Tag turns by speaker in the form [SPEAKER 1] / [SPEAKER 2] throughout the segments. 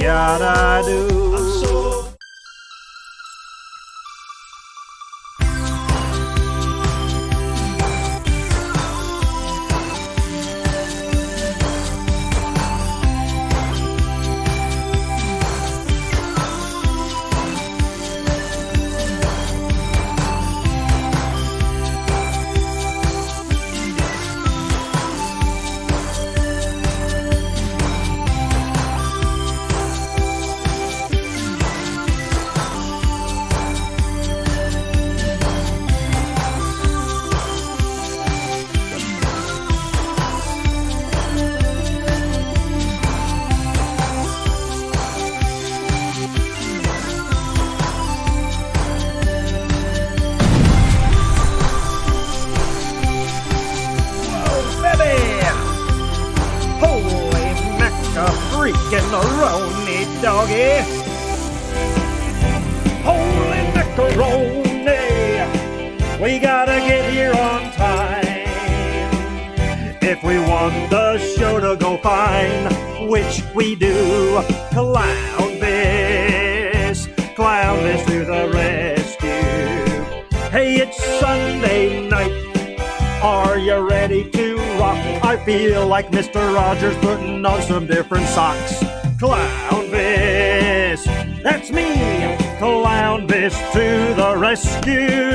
[SPEAKER 1] yada do. Macaroni doggy. Holy macaroni. We gotta get here on time if we want the show to go fine, which we do. Clownvis to the rescue. Hey, it's Sunday night. Are you ready to rock? I feel like Mr. Rogers putting on some different socks. Clownvis, that's me. Clownvis to the rescue.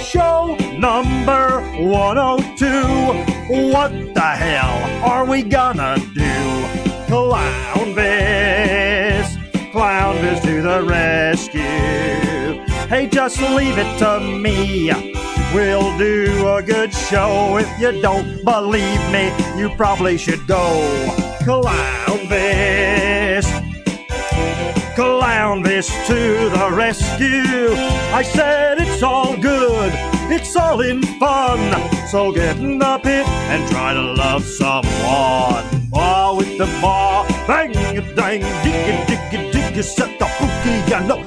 [SPEAKER 1] Show number 102. What the hell are we gonna do? Clownvis to the rescue. Hey, just leave it to me. We'll do a good show. If you don't believe me, you probably should go. Clownvis to the rescue. I said it's all good, it's all in fun. So get in the pit and try to love someone. Ba with the ba, bang a dang, digga digga digga, set the boogie, ya know,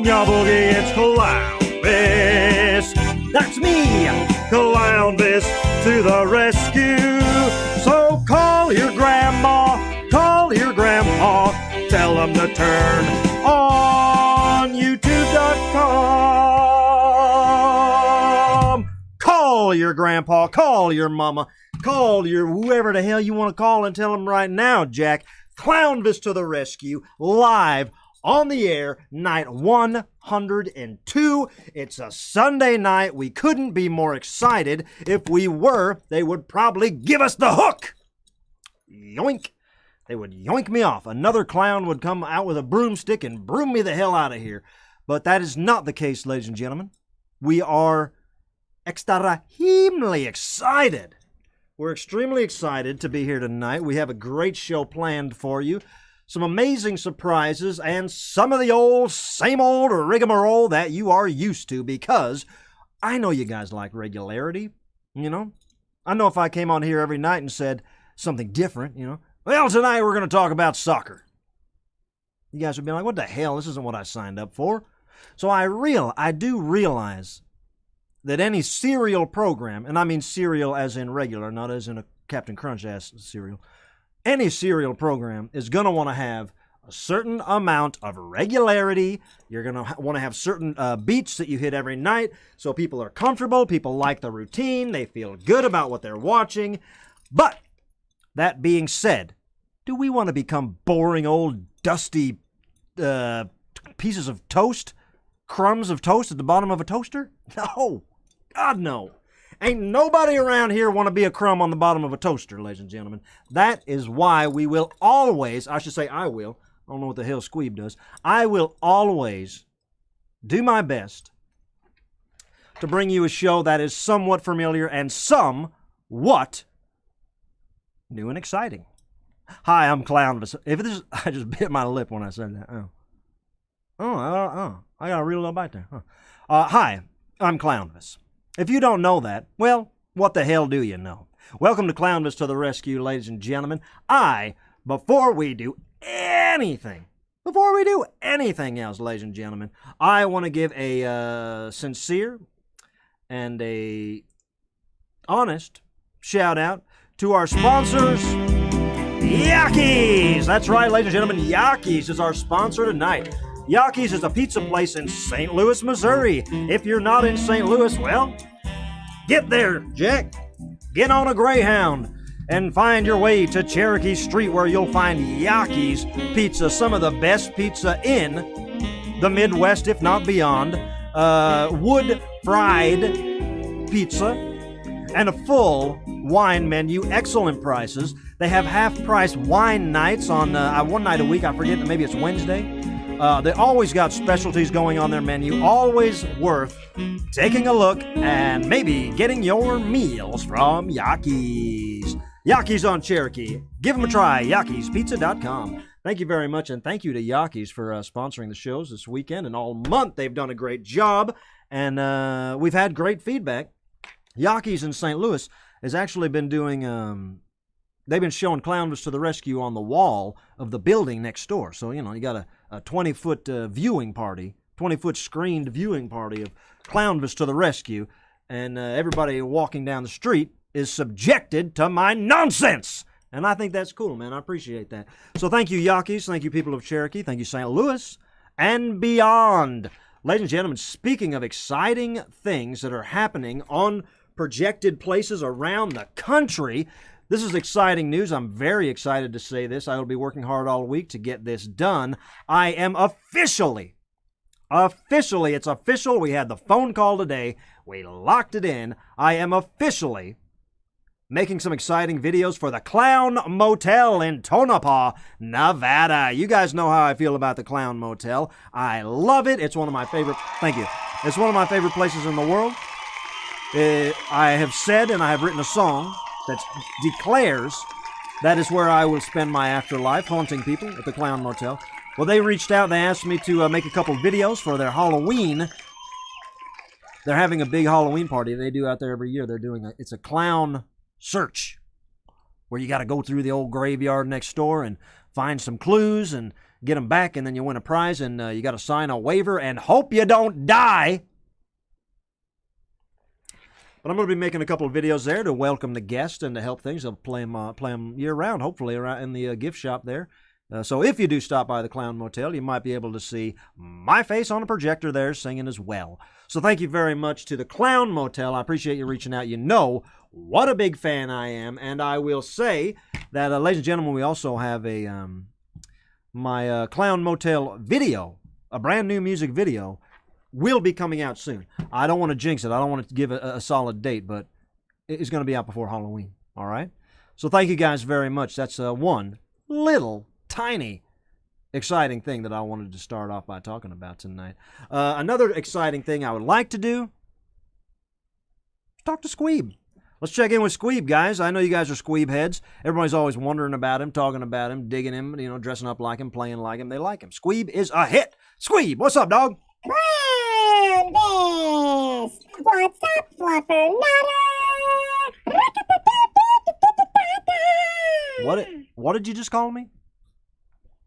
[SPEAKER 1] ya boogie, it's Clownvis. That's me, Clownvis to the rescue. So call your grandma, tell them to turn on YouTube.com. Call your grandpa, call your mama, call your whoever the hell you want to call and tell them right now, Jack. Clownvis to the rescue, live on the air, night 102. It's a Sunday night. We couldn't be more excited. If we were, they would probably give us the hook. Yoink. They would yoink me off. Another clown would come out with a broomstick and broom me the hell out of here. But that is not the case, ladies and gentlemen. We are extremely excited. We're extremely excited to be here tonight. We have a great show planned for you. Some amazing surprises and some of the same old rigmarole that you are used to, because I know you guys like regularity, you know. I know if I came on here every night and said something different, you know, well, tonight we're going to talk about soccer, you guys would be like, what the hell, this isn't what I signed up for. So I do realize that any serial program, and I mean serial as in regular, not as in a Captain Crunch-ass cereal, any serial program is going to want to have a certain amount of regularity. You're going to want to have certain beats that you hit every night so people are comfortable, people like the routine, they feel good about what they're watching. But that being said, do we want to become boring old dusty pieces of toast, crumbs of toast at the bottom of a toaster? No. God, no. Ain't nobody around here want to be a crumb on the bottom of a toaster, ladies and gentlemen. That is why we will always, I should say I will, I don't know what the hell Squeeb does, I will always do my best to bring you a show that is somewhat familiar and somewhat new and exciting. Hi, I'm Clownvis. I just bit my lip when I said that. I got a real little bite there. Hi, I'm Clownvis. If you don't know that, well, what the hell do you know? Welcome to Clownvis to the rescue, ladies and gentlemen. Before we do anything else, ladies and gentlemen, I want to give a sincere and a honest shout out to our sponsors, the Yaki's! That's right, ladies and gentlemen, Yaki's is our sponsor tonight. Yaki's is a pizza place in St. Louis, Missouri. If you're not in St. Louis, well, get there, Jack. Get on a Greyhound and find your way to Cherokee Street, where you'll find Yaki's Pizza, some of the best pizza in the Midwest, if not beyond. Wood-fried pizza and a full wine menu, excellent prices. They have half-price wine nights on one night a week. I forget, maybe it's Wednesday. They always got specialties going on their menu, always worth taking a look and maybe getting your meals from Yaki's. Yaki's on Cherokee. Give them a try, yakispizza.com. Thank you very much, and thank you to Yaki's for sponsoring the shows this weekend and all month. They've done a great job, and we've had great feedback. Yaki's in St. Louis has actually been doing, they've been showing Clownvis to the rescue on the wall of the building next door. So, you know, you got a 20-foot viewing party, 20-foot screened viewing party of Clownvis to the rescue, and everybody walking down the street is subjected to my nonsense. And I think that's cool, man. I appreciate that. So thank you, Yaki's. Thank you, people of Cherokee. Thank you, St. Louis and beyond. Ladies and gentlemen, speaking of exciting things that are happening on projected places around the country, this is exciting news. I'm very excited to say this. I will be working hard all week to get this done. I am officially, it's official. We had the phone call today. We locked it in. I am officially making some exciting videos for the Clown Motel in Tonopah, Nevada. You guys know how I feel about the Clown Motel. I love it. It's one of my favorite, thank you. It's one of my favorite places in the world. I have said, and I have written a song that declares that is where I will spend my afterlife, haunting people at the Clown Motel. Well, they reached out. They asked me to make a couple videos for their Halloween. They're having a big Halloween party they do out there every year. They're doing it's a clown search, where you got to go through the old graveyard next door and find some clues and get them back, and then you win a prize, and you got to sign a waiver and hope you don't die. But I'm going to be making a couple of videos there to welcome the guests and to help things. I'll play them year-round, hopefully, around in the gift shop there. So if you do stop by the Clown Motel, you might be able to see my face on a projector there singing as well. So thank you very much to the Clown Motel. I appreciate you reaching out. You know what a big fan I am. And I will say that, ladies and gentlemen, we also have a my Clown Motel video, a brand new music video, will be coming out soon. I don't want to jinx it. I don't want to give a solid date, but it's going to be out before Halloween. All right? So thank you guys very much. That's one little tiny exciting thing that I wanted to start off by talking about tonight. Another exciting thing I would like to do is talk to Squeeb. Let's check in with Squeeb, guys. I know you guys are Squeeb heads. Everybody's always wondering about him, talking about him, digging him, you know, dressing up like him, playing like him. They like him. Squeeb is a hit. Squeeb, what's up, dog?
[SPEAKER 2] Clownvis! What's up, Fluffer Nutter?
[SPEAKER 1] What did you just call me?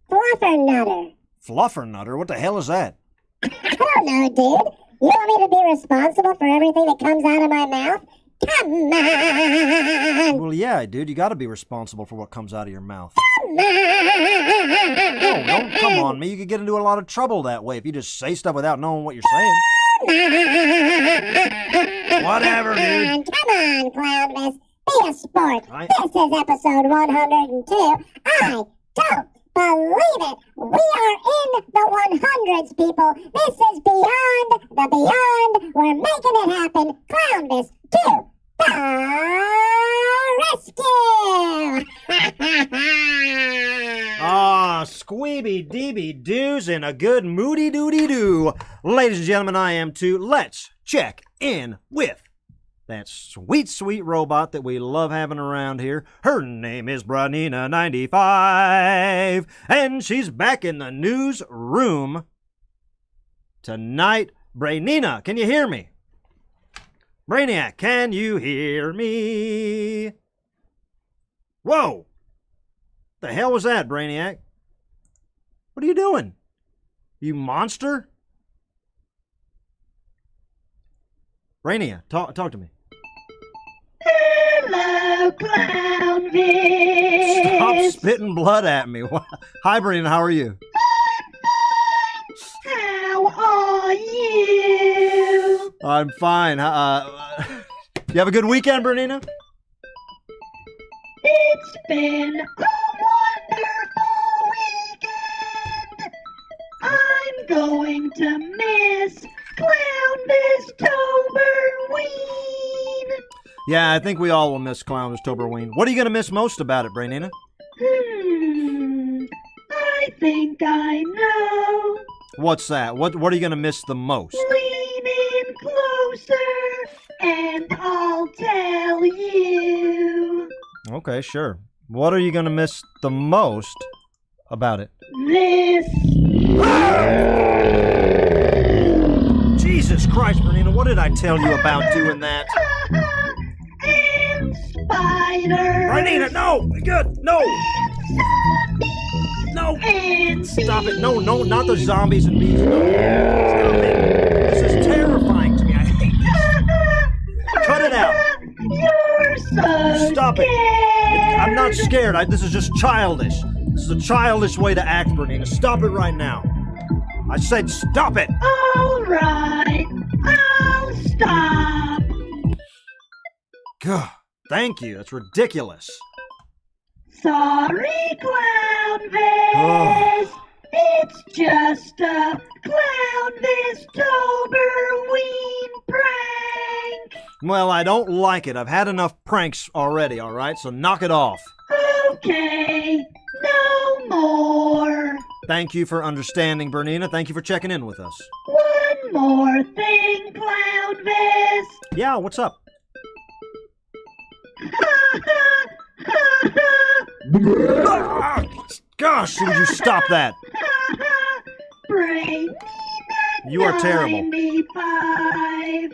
[SPEAKER 2] Fluffer Nutter.
[SPEAKER 1] Fluffer Nutter? What the hell is that?
[SPEAKER 2] I don't know, dude. You want me to be responsible for everything that comes out of my mouth? Come on!
[SPEAKER 1] Well, yeah, dude, you got to be responsible for what comes out of your mouth.
[SPEAKER 2] Come on!
[SPEAKER 1] No, don't come on me. You could get into a lot of trouble that way if you just say stuff without knowing what you're saying. Whatever, dude.
[SPEAKER 2] Come on, Clownvis. Be a sport. This is episode 102. I don't believe it. We are in the 100s, people. This is beyond the beyond. We're making it happen. Clownvis to the rescue!
[SPEAKER 1] Ah, squeeby deeby doos and a good moody doody doo. Ladies and gentlemen, I am too. Let's check in with that sweet, sweet robot that we love having around here. Her name is Branina95, and she's back in the newsroom tonight. Branina, can you hear me? Brainiac, can you hear me? Whoa! The hell was that, Brainiac? What are you doing? You monster? Brainiac, talk to me.
[SPEAKER 3] Hello, the Clownvis.
[SPEAKER 1] Stop spitting blood at me. Hi, Brenina. How are you?
[SPEAKER 3] How are you?
[SPEAKER 1] I'm fine. You have a good weekend, Brenina?
[SPEAKER 3] It's been a wonderful weekend. I'm going to miss Clownvis-toberween.
[SPEAKER 1] Yeah, I think we all will miss Clownvis-toberween. What are you going to miss most about it, Brenina?
[SPEAKER 3] I think I know.
[SPEAKER 1] What's that? What are you going to miss the most?
[SPEAKER 3] Lean in closer and I'll tell you.
[SPEAKER 1] Okay, sure. What are you going to miss the most about it?
[SPEAKER 3] This.
[SPEAKER 1] Jesus Christ, Brenina, what did I tell you about doing that?
[SPEAKER 3] And spiders.
[SPEAKER 1] Brenina, no! Good, no! No!
[SPEAKER 3] And
[SPEAKER 1] Stop it. No, not the zombies and bees. No. Stop it. This is terrifying to me. I hate this. Cut it out.
[SPEAKER 3] You're so
[SPEAKER 1] Stop
[SPEAKER 3] scared.
[SPEAKER 1] it. I'm not scared. This is just childish. This is a childish way to act, Brenina. Stop it right now. I said stop it.
[SPEAKER 3] All right, I'll stop.
[SPEAKER 1] God, thank you. That's ridiculous.
[SPEAKER 3] Sorry, Clownvis.
[SPEAKER 1] Oh.
[SPEAKER 3] It's just a Clownvis-toberween prank.
[SPEAKER 1] Well, I don't like it. I've had enough pranks already, all right? So knock it off.
[SPEAKER 3] Okay, no more.
[SPEAKER 1] Thank you for understanding, Brenina. Thank you for checking in with us.
[SPEAKER 3] One more thing, Clownvis.
[SPEAKER 1] Yeah, what's up? Ah, gosh, would you stop that?
[SPEAKER 3] Brain
[SPEAKER 1] You are terrible.
[SPEAKER 3] 95.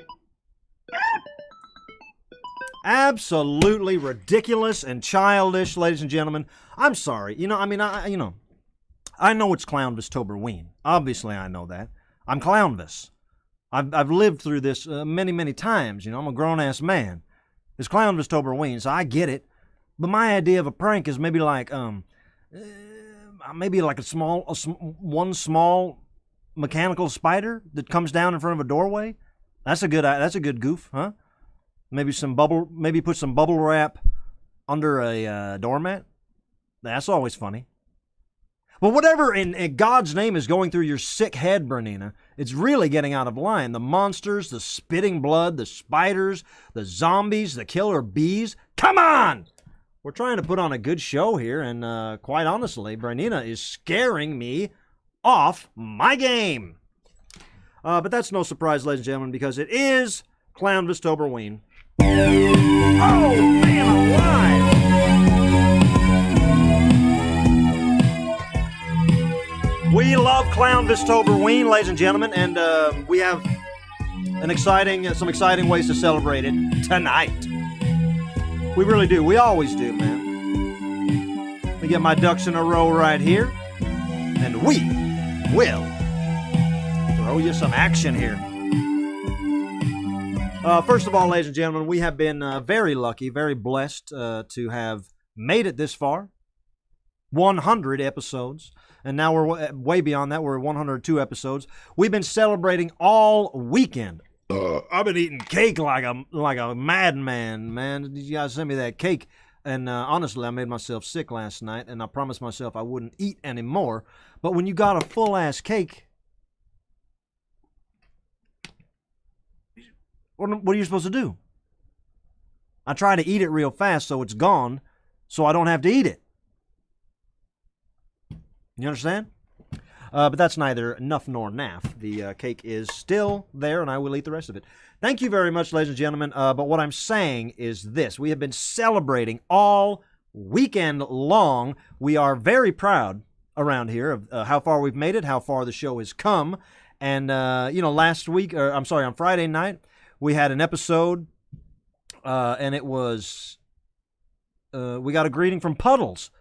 [SPEAKER 1] Absolutely ridiculous and childish, ladies and gentlemen. I'm sorry. I know it's Clownvis-toberween. Obviously, I know that. I'm Clownvis. I've lived through this many, many times. I'm a grown-ass man. It's Clownvis-toberween, so I get it. But my idea of a prank is maybe like one small mechanical spider that comes down in front of a doorway. That's a good goof, huh? Maybe put some bubble wrap under a doormat. That's always funny. Well, whatever in God's name is going through your sick head, Brenina, it's really getting out of line. The monsters, the spitting blood, the spiders, the zombies, the killer bees. Come on! We're trying to put on a good show here, and quite honestly, Brenina is scaring me off my game. But that's no surprise, ladies and gentlemen, because it is Clownvis-toberween. Oh, man alive! We love Clownvis-toberween, ladies and gentlemen, and we have some exciting ways to celebrate it tonight. We really do. We always do, man. Let me get my ducks in a row right here, and we will throw you some action here. First of all, ladies and gentlemen, we have been very lucky, very blessed to have made it this far. 100 episodes. And now we're way beyond that. We're at 102 episodes. We've been celebrating all weekend. I've been eating cake like a madman, man. You guys sent me that cake. And honestly, I made myself sick last night, and I promised myself I wouldn't eat anymore. But when you got a full-ass cake, what are you supposed to do? I try to eat it real fast so it's gone, so I don't have to eat it. You understand? But that's neither enough nor naff. The cake is still there, and I will eat the rest of it. Thank you very much, ladies and gentlemen. But what I'm saying is this. We have been celebrating all weekend long. We are very proud around here of how far we've made it, how far the show has come. And, on Friday night, we had an episode, and it was, we got a greeting from Puddles.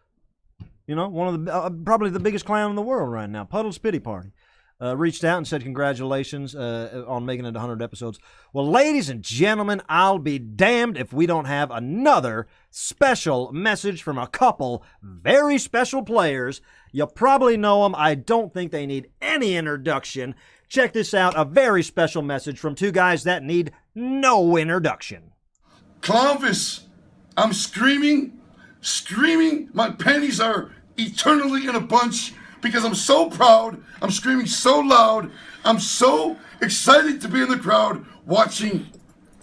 [SPEAKER 1] One of the probably the biggest clown in the world right now, Puddles Pity Party, reached out and said congratulations on making it 100 episodes. Well, ladies and gentlemen, I'll be damned if we don't have another special message from a couple very special players. You probably know them. I don't think they need any introduction. Check this out, a very special message from two guys that need no introduction.
[SPEAKER 4] Clownvis, I'm screaming. My panties are eternally in a bunch because I'm so proud. I'm screaming so loud. I'm so excited to be in the crowd watching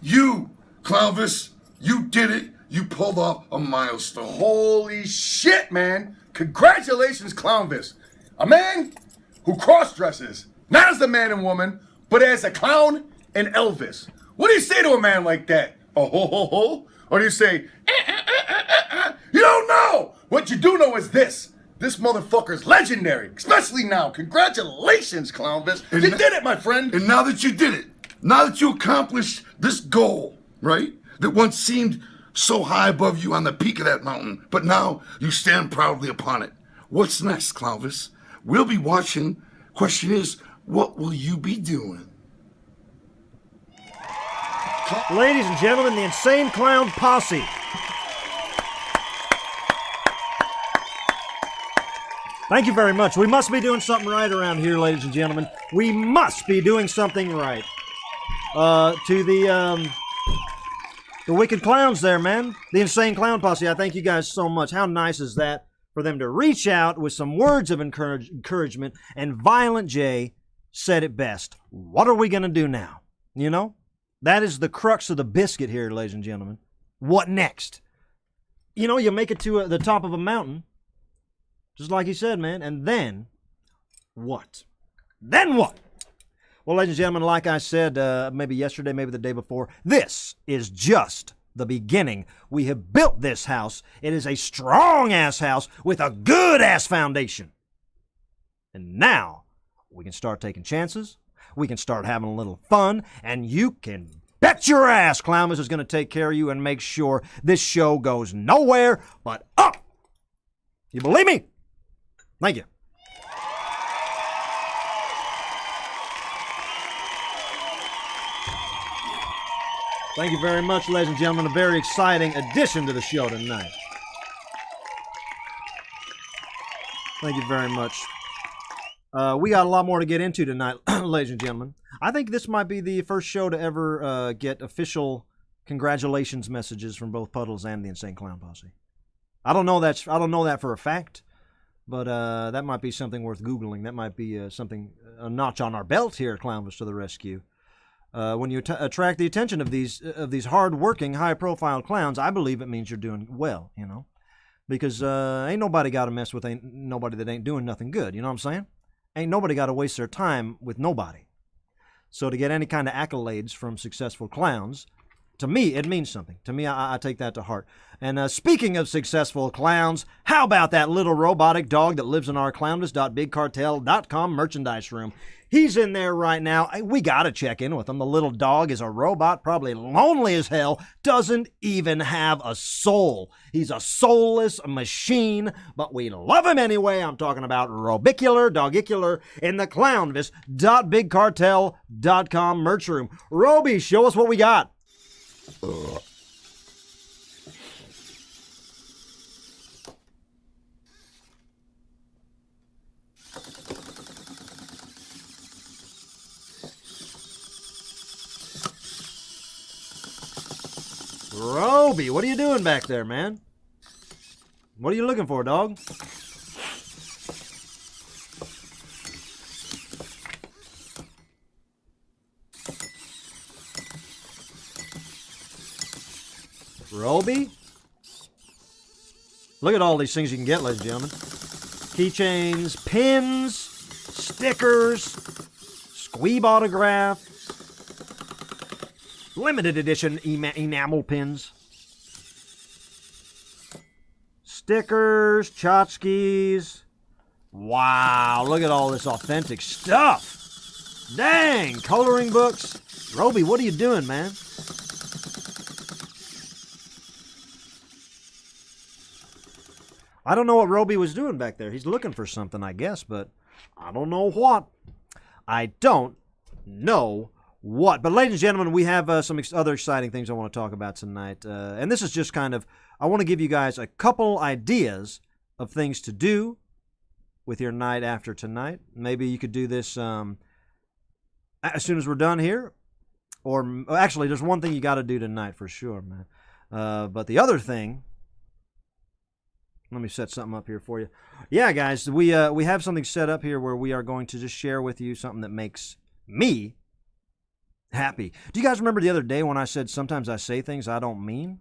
[SPEAKER 4] you, Clownvis. You did it. You pulled off a milestone.
[SPEAKER 5] Holy shit, man. Congratulations, Clownvis. A man who cross-dresses, not as a man and woman, but as a clown and Elvis. What do you say to a man like that? Oh, ho, ho, ho? Or do you say, You don't know! What you do know is this. This motherfucker's legendary, especially now. Congratulations, Clownvis. You did it, my friend.
[SPEAKER 4] And now that you did it, now that you accomplished this goal, right, that once seemed so high above you on the peak of that mountain, but now you stand proudly upon it. What's next, Clownvis? We'll be watching. Question is, what will you be doing?
[SPEAKER 1] Ladies and gentlemen, the Insane Clown Posse. Thank you very much. We must be doing something right around here, ladies and gentlemen. We must be doing something right. To the Wicked Clowns there, man. The Insane Clown Posse, I thank you guys so much. How nice is that for them to reach out with some words of encouragement, and Violent J said it best. What are we going to do now? You know? That is the crux of the biscuit here, ladies and gentlemen. What next? You know, you make it to the top of a mountain, just like he said, man, and then what? Then what? Well, ladies and gentlemen, like I said, maybe yesterday, maybe the day before, this is just the beginning. We have built this house. It is a strong-ass house with a good-ass foundation. And now we can start taking chances. We can start having a little fun, and you can bet your ass Clownvis is going to take care of you and make sure this show goes nowhere but up. You believe me? Thank you. Thank you very much, ladies and gentlemen. A very exciting addition to the show tonight. Thank you very much. We got a lot more to get into tonight, ladies and gentlemen. I think this might be the first show to ever get official congratulations messages from both Puddles and the Insane Clown Posse. I don't know that for a fact, but that might be something worth Googling. That might be something, a notch on our belt here at Clownvis to the rescue. When you attract the attention of these hard-working, high-profile clowns, I believe it means you're doing well, you know, because ain't nobody got to mess with nobody that ain't doing nothing good. You know what I'm saying? Ain't nobody got to waste their time with nobody. So to get any kind of accolades from successful clowns, to me, it means something. To me, I take that to heart. And speaking of successful clowns, how about that little robotic dog that lives in our clownvis.bigcartel.com merchandise room? He's in there right now. We got to check in with him. The little dog is a robot, probably lonely as hell, doesn't even have a soul. He's a soulless machine, but we love him anyway. I'm talking about Robicular, Dogicular, in the clownvis.bigcartel.com merch room. Roby, show us what we got. Roby, what are you doing back there, man? What are you looking for, dog? Roby? Look at all these things you can get, ladies and gentlemen. Keychains, pins, stickers, squeeb autograph, limited edition enamel pins, stickers, tchotchkes. Wow, look at all this authentic stuff. Dang, coloring books. Roby, what are you doing, man? I don't know what Roby was doing back there. He's looking for something, I guess, but I don't know what. I don't know what. But ladies and gentlemen, we have some other exciting things I want to talk about tonight. And this is just kind of I want to give you guys a couple ideas of things to do with your night after tonight. Maybe you could do this as soon as we're done here. Or actually, there's one thing you got to do tonight for sure, man. But the other thing, let me set something up here for you. Yeah, guys, we have something set up here where we are going to just share with you something that makes me happy. Do you guys remember the other day when I said sometimes I say things I don't mean?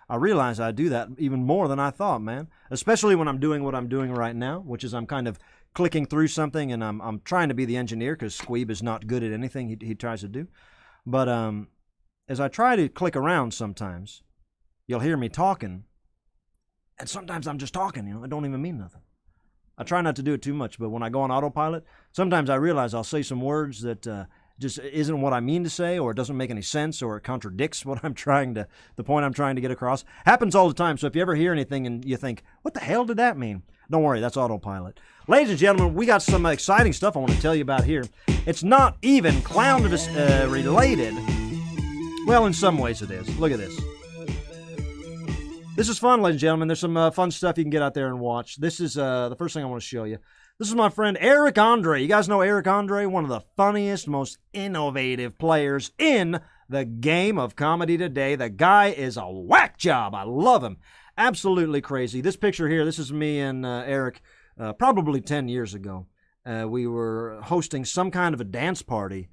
[SPEAKER 1] I realize I do that even more than I thought, man. Especially when I'm doing what I'm doing right now, which is I'm kind of clicking through something and I'm trying to be the engineer because Squeeb is not good at anything he tries to do. But as I try to click around sometimes, you'll hear me talking. And sometimes I'm just talking, you know, I don't even mean nothing. I try not to do it too much, but when I go on autopilot, sometimes I realize I'll say some words that just isn't what I mean to say, or it doesn't make any sense, or it contradicts what the point I'm trying to get across. Happens all the time, so if you ever hear anything and you think, what the hell did that mean? Don't worry, that's autopilot. Ladies and gentlemen, we got some exciting stuff I want to tell you about here. It's not even Clownvis related. Well, in some ways it is. Look at this. This is fun, ladies and gentlemen. There's some fun stuff you can get out there and watch. This is the first thing I want to show you. This is my friend Eric Andre. You guys know Eric Andre? One of the funniest, most innovative players in the game of comedy today. The guy is a whack job. I love him. Absolutely crazy. This picture here, this is me and Eric probably 10 years ago. We were hosting some kind of a dance party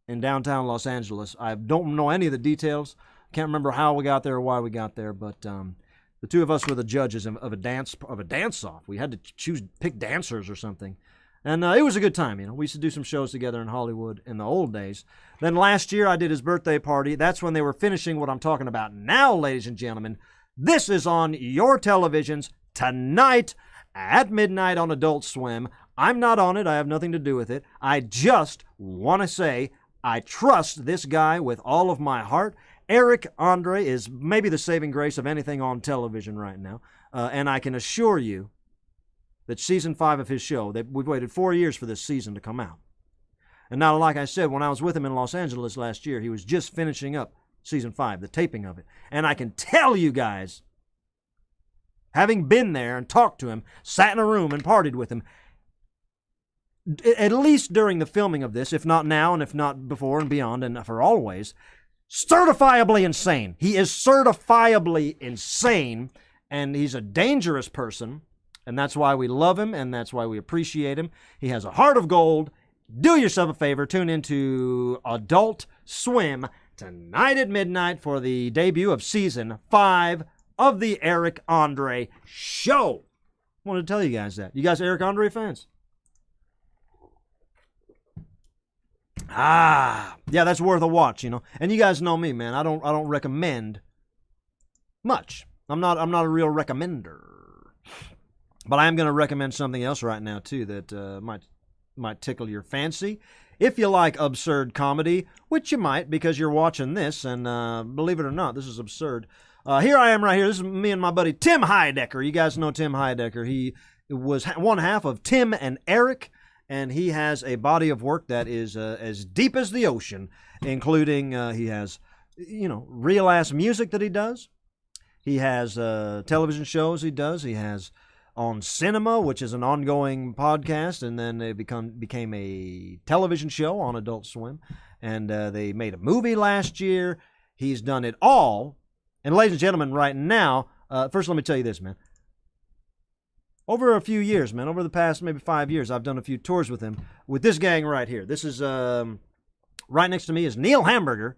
[SPEAKER 1] in downtown Los Angeles. I don't know any of the details. Can't remember how we got there or why we got there, but the two of us were the judges of a dance-off. We had to pick dancers or something, and it was a good time. You know, we used to do some shows together in Hollywood in the old days. Then last year I did his birthday party. That's when they were finishing what I'm talking about now, ladies and gentlemen. This is on your televisions tonight at midnight on Adult Swim. I'm not on it. I have nothing to do with it. I just want to say I trust this guy with all of my heart. Eric Andre is maybe the saving grace of anything on television right now. And I can assure you that season 5 of his show, that we've waited 4 years for this season to come out. And now, like I said, when I was with him in Los Angeles last year, he was just finishing up season 5, the taping of it. And I can tell you guys, having been there and talked to him, sat in a room and partied with him, at least during the filming of this, if not now and if not before and beyond and for always, certifiably insane. He is certifiably insane, and he's a dangerous person, and that's why we love him, and that's why we appreciate him. He has a heart of gold. Do yourself a favor. Tune into Adult Swim tonight at midnight for the debut of season 5 of the Eric Andre Show. I wanted to tell you guys that. You guys Eric Andre fans? Yeah, that's worth a watch, you know. And you guys know me, man. I don't recommend much. I'm not a real recommender. But I am going to recommend something else right now too that might tickle your fancy. If you like absurd comedy, which you might because you're watching this, and believe it or not, this is absurd. Here I am right here. This is me and my buddy Tim Heidecker. You guys know Tim Heidecker. He was one half of Tim and Eric. And he has a body of work that is as deep as the ocean, including he has, you know, real-ass music that he does. He has television shows he does. He has On Cinema, which is an ongoing podcast, and then it became a television show on Adult Swim. And they made a movie last year. He's done it all. And ladies and gentlemen, right now, first let me tell you this, man. Over a few years, man, over the past maybe 5 years, I've done a few tours with him, with this gang right here. This is, right next to me is Neil Hamburger,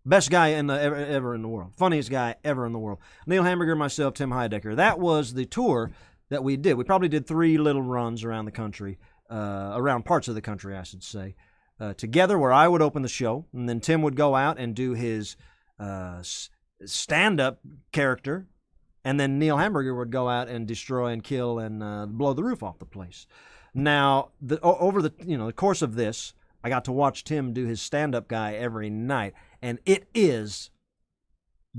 [SPEAKER 1] best guy ever in the world, funniest guy ever in the world. Neil Hamburger, myself, Tim Heidecker. That was the tour that we did. We probably did 3 little runs around the country, around parts of the country, I should say, together where I would open the show, and then Tim would go out and do his stand-up character, and then Neil Hamburger would go out and destroy and kill and blow the roof off the place. Now, over the course of this, I got to watch Tim do his stand-up guy every night, and it is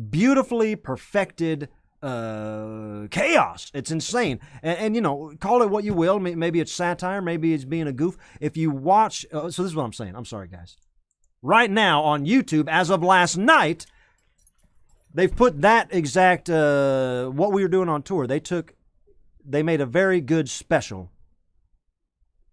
[SPEAKER 1] beautifully perfected chaos. It's insane. And you know, call it what you will. Maybe it's satire. Maybe it's being a goof. If you watch, so this is what I'm saying. I'm sorry, guys. Right now on YouTube, as of last night, they've put that exact what we were doing on tour. They made a very good special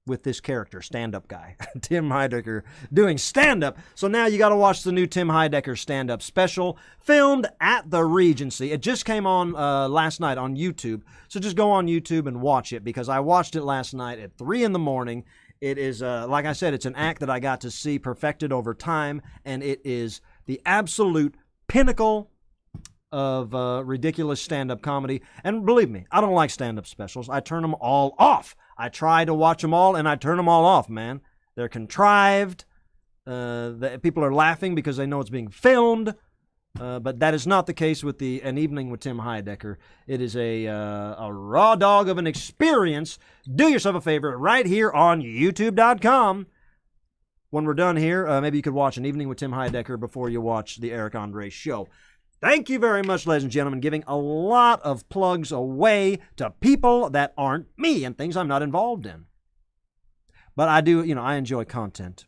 [SPEAKER 1] with this character, stand-up guy, Tim Heidecker, doing stand-up. So now you got to watch the new Tim Heidecker stand-up special, filmed at the Regency. It just came on last night on YouTube. So just go on YouTube and watch it, because I watched it last night at 3 in the morning. It is, like I said, it's an act that I got to see perfected over time, and it is the absolute pinnacle of ridiculous stand-up comedy. And believe me, I don't like stand-up specials. I turn them all off. I try to watch them all, and I turn them all off, man. They're contrived. People are laughing because they know it's being filmed. But that is not the case with An Evening with Tim Heidecker. It is a raw dog of an experience. Do yourself a favor right here on YouTube.com. When we're done here, maybe you could watch An Evening with Tim Heidecker before you watch the Eric Andre Show. Thank you very much, ladies and gentlemen, giving a lot of plugs away to people that aren't me and things I'm not involved in. But I do, I enjoy content.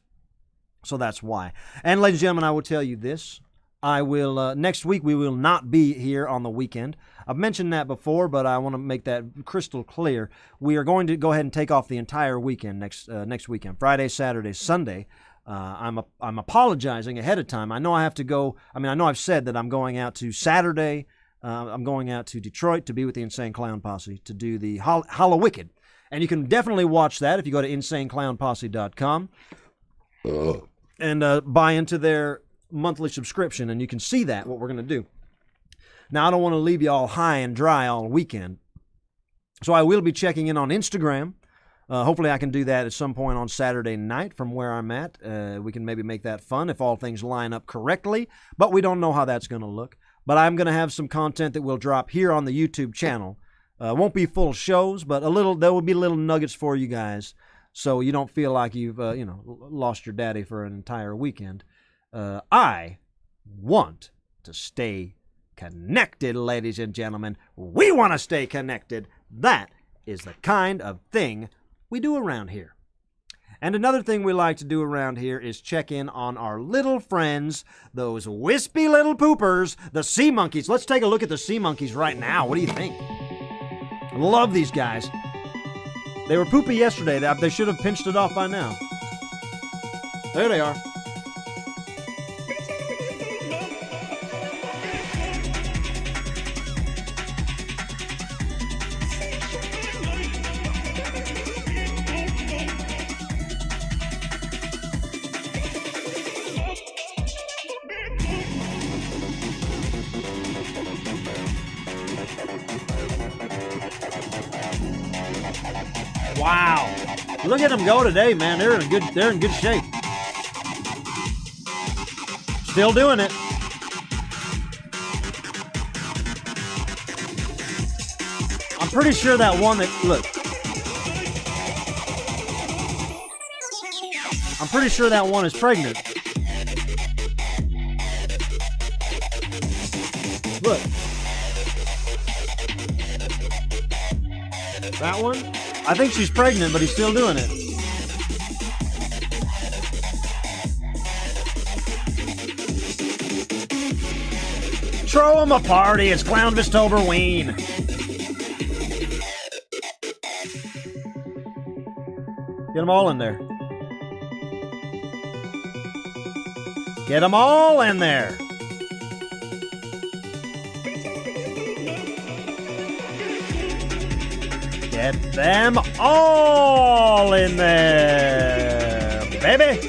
[SPEAKER 1] So that's why. And ladies and gentlemen, I will tell you this. I will, next week, we will not be here on the weekend. I've mentioned that before, but I want to make that crystal clear. We are going to go ahead and take off the entire weekend next weekend, Friday, Saturday, Sunday. I'm apologizing ahead of time. I know I have to go. I know I've said that I'm going out to Saturday. I'm going out to Detroit to be with the Insane Clown Posse to do the Hallowicked. And you can definitely watch that if you go to insaneclownposse.com and buy into their monthly subscription, and you can see that, what we're going to do. Now, I don't want to leave you all high and dry all weekend, so I will be checking in on Instagram. Hopefully I can do that at some point on Saturday night from where I'm at. We can maybe make that fun if all things line up correctly, but we don't know how that's going to look. But I'm going to have some content that will drop here on the YouTube channel. Won't be full shows, but there will be little nuggets for you guys, so you don't feel like you've lost your daddy for an entire weekend. I want to stay connected, ladies and gentlemen. We want to stay connected. That is the kind of thing we do around here. And another thing we like to do around here is check in on our little friends, those wispy little poopers, the sea monkeys. Let's take a look at the sea monkeys right now. What do you think? I love these guys. They were poopy yesterday. They should have pinched it off by now. There they are. Wow. Look at them go today, man. They're in good shape. Still doing it. I'm pretty sure that one I'm pretty sure that one is pregnant. Look. That one? I think she's pregnant, but he's still doing it. Throw him a party. It's Clownvis Toberween. Get them all in there. Get them all in there. Get them all in there, baby.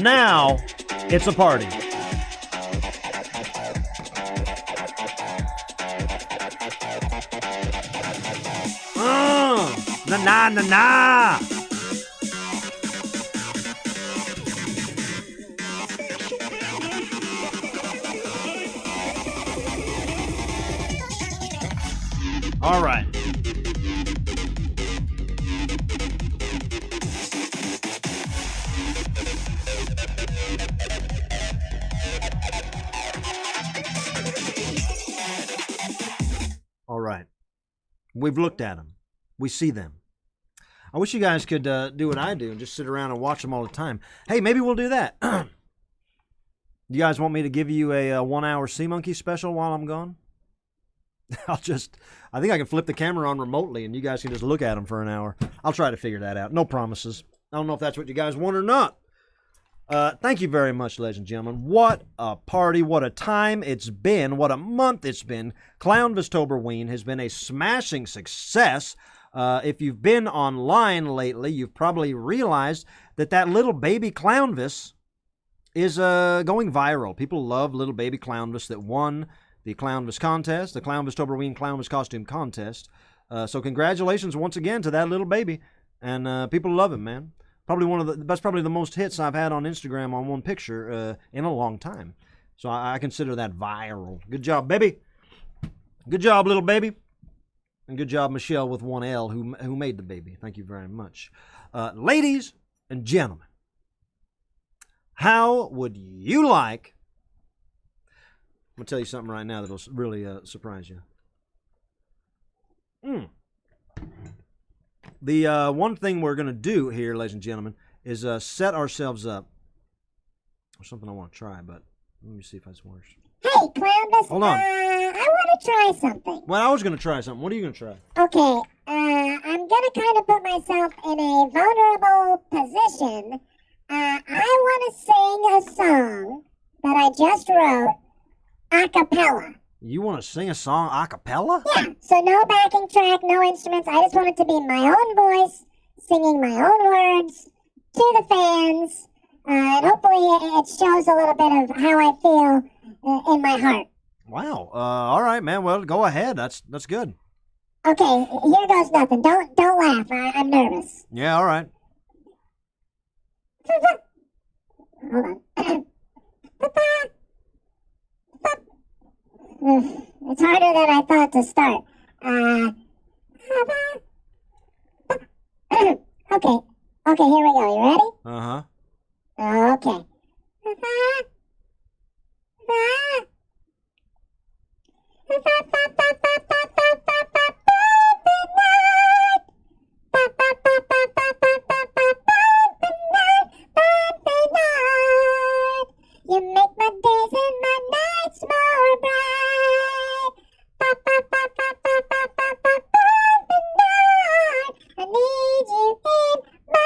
[SPEAKER 1] Now it's a party. Na na na na. All right. All right. We've looked at them. We see them. I wish you guys could do what I do and just sit around and watch them all the time. Hey, maybe we'll do that. You guys want me to give you a 1 hour Sea Monkey special while I'm gone? I think I can flip the camera on remotely and you guys can just look at them for an hour. I'll try to figure that out. No promises. I don't know if that's what you guys want or not. Thank you very much, ladies and gentlemen. What a party, what a time it's been, what a month it's been. Clownvistoberween has been a smashing success. If you've been online lately, you've probably realized that little baby Clownvis is going viral. People love little baby Clownvis that won the Clownvis contest, the Clownvistoberween Clownvis costume contest. So congratulations once again to that little baby. And people love him, man. That's probably the most hits I've had on Instagram on one picture in a long time. So I consider that viral. Good job, baby. Good job, little baby. And good job, Michelle with one L, who made the baby. Thank you very much. Ladies and gentlemen, how would you like... I'm going to tell you something right now that'll really surprise you. The one thing we're going to do here, ladies and gentlemen, is set ourselves up. Or something I want to try, but let me see if that's worse.
[SPEAKER 2] Hey, Clownvis.
[SPEAKER 1] Hold on.
[SPEAKER 2] I want to try something.
[SPEAKER 1] Well, I was going to try something. What are you going to try?
[SPEAKER 2] Okay, I'm going to kind of put myself in a vulnerable position. I want to sing a song that I just wrote a cappella.
[SPEAKER 1] You want to sing a song a cappella?
[SPEAKER 2] Yeah, so no backing track, no instruments. I just want it to be my own voice, singing my own words to the fans. And hopefully it shows a little bit of how I feel in my heart.
[SPEAKER 1] Wow. All right, man. Well, go ahead. That's good.
[SPEAKER 2] Okay, here goes nothing. Don't laugh. I'm nervous.
[SPEAKER 1] Yeah, all right.
[SPEAKER 2] Hold on. It's harder than I thought to start. Okay, here we go. You ready?
[SPEAKER 1] Uh-huh.
[SPEAKER 2] Okay. You make my days and my nights more bright. I need you in my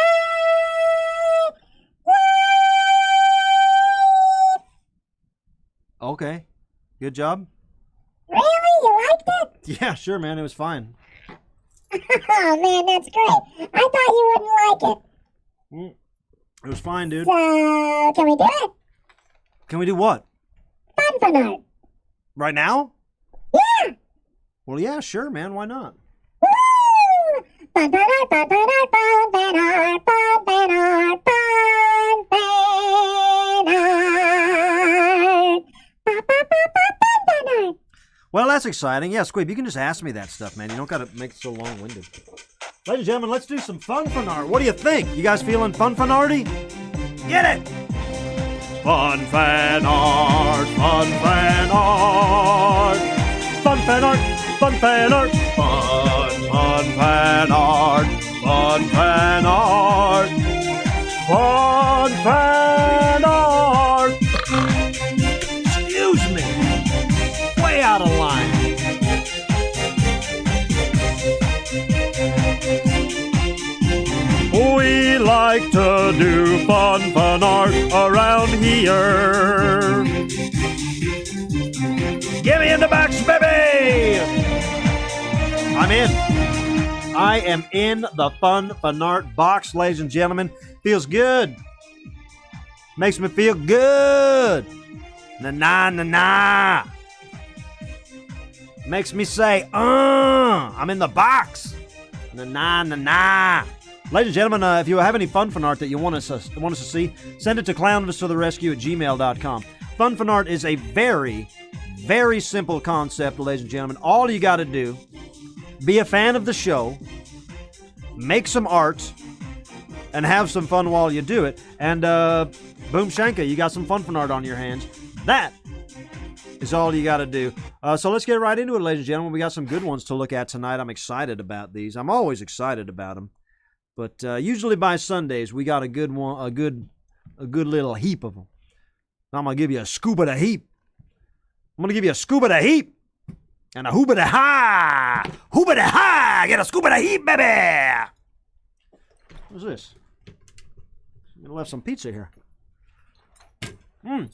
[SPEAKER 2] life.
[SPEAKER 1] Okay. Good job.
[SPEAKER 2] Really? You liked it?
[SPEAKER 1] Yeah, sure, man. It was fine.
[SPEAKER 2] Oh, man, that's great. I thought you wouldn't like it.
[SPEAKER 1] It was fine, dude.
[SPEAKER 2] So, can we do it?
[SPEAKER 1] Can we do what?
[SPEAKER 2] Fun art.
[SPEAKER 1] Right now?
[SPEAKER 2] Yeah.
[SPEAKER 1] Well, yeah, sure, man. Why not?
[SPEAKER 2] Woo! Fun art, fun art, fun art, fun art, fun art. Fun art.
[SPEAKER 1] Well, that's exciting. Yeah, Squeeb, you can just ask me that stuff, man. You don't got to make it so long-winded. Ladies and gentlemen, let's do some fun art. What do you think? You guys feeling fun arty? Get it! Fun fan art, fun fan art. Fun fan art, fun fan art. Fun fan art, fun fan art. Fun fan art. Excuse me. Way out of line. We like to do fun art around here. Get me in the box, baby! I'm in. I am in the fun art box, ladies and gentlemen. Feels good. Makes me feel good. Na. Makes me say, I'm in the box. Na. Ladies and gentlemen, if you have any fun art that you want us to see, send it to clownvistotherescue@gmail.com. Fun art is a very, very simple concept, ladies and gentlemen. All you got to do, be a fan of the show, make some art, and have some fun while you do it. And boom shanka, you got some fun art on your hands. That is all you got to do. So let's get right into it, ladies and gentlemen. We got some good ones to look at tonight. I'm excited about these. I'm always excited about them. But usually by Sundays, we got a good one, a good little heap of them. I'm going to give you a scoop of the heap. I'm going to give you a scoop of the heap. And a hoop of the high. Hoop of the high. Get a scoop of the heap, baby. What's this? I left some pizza here. I'm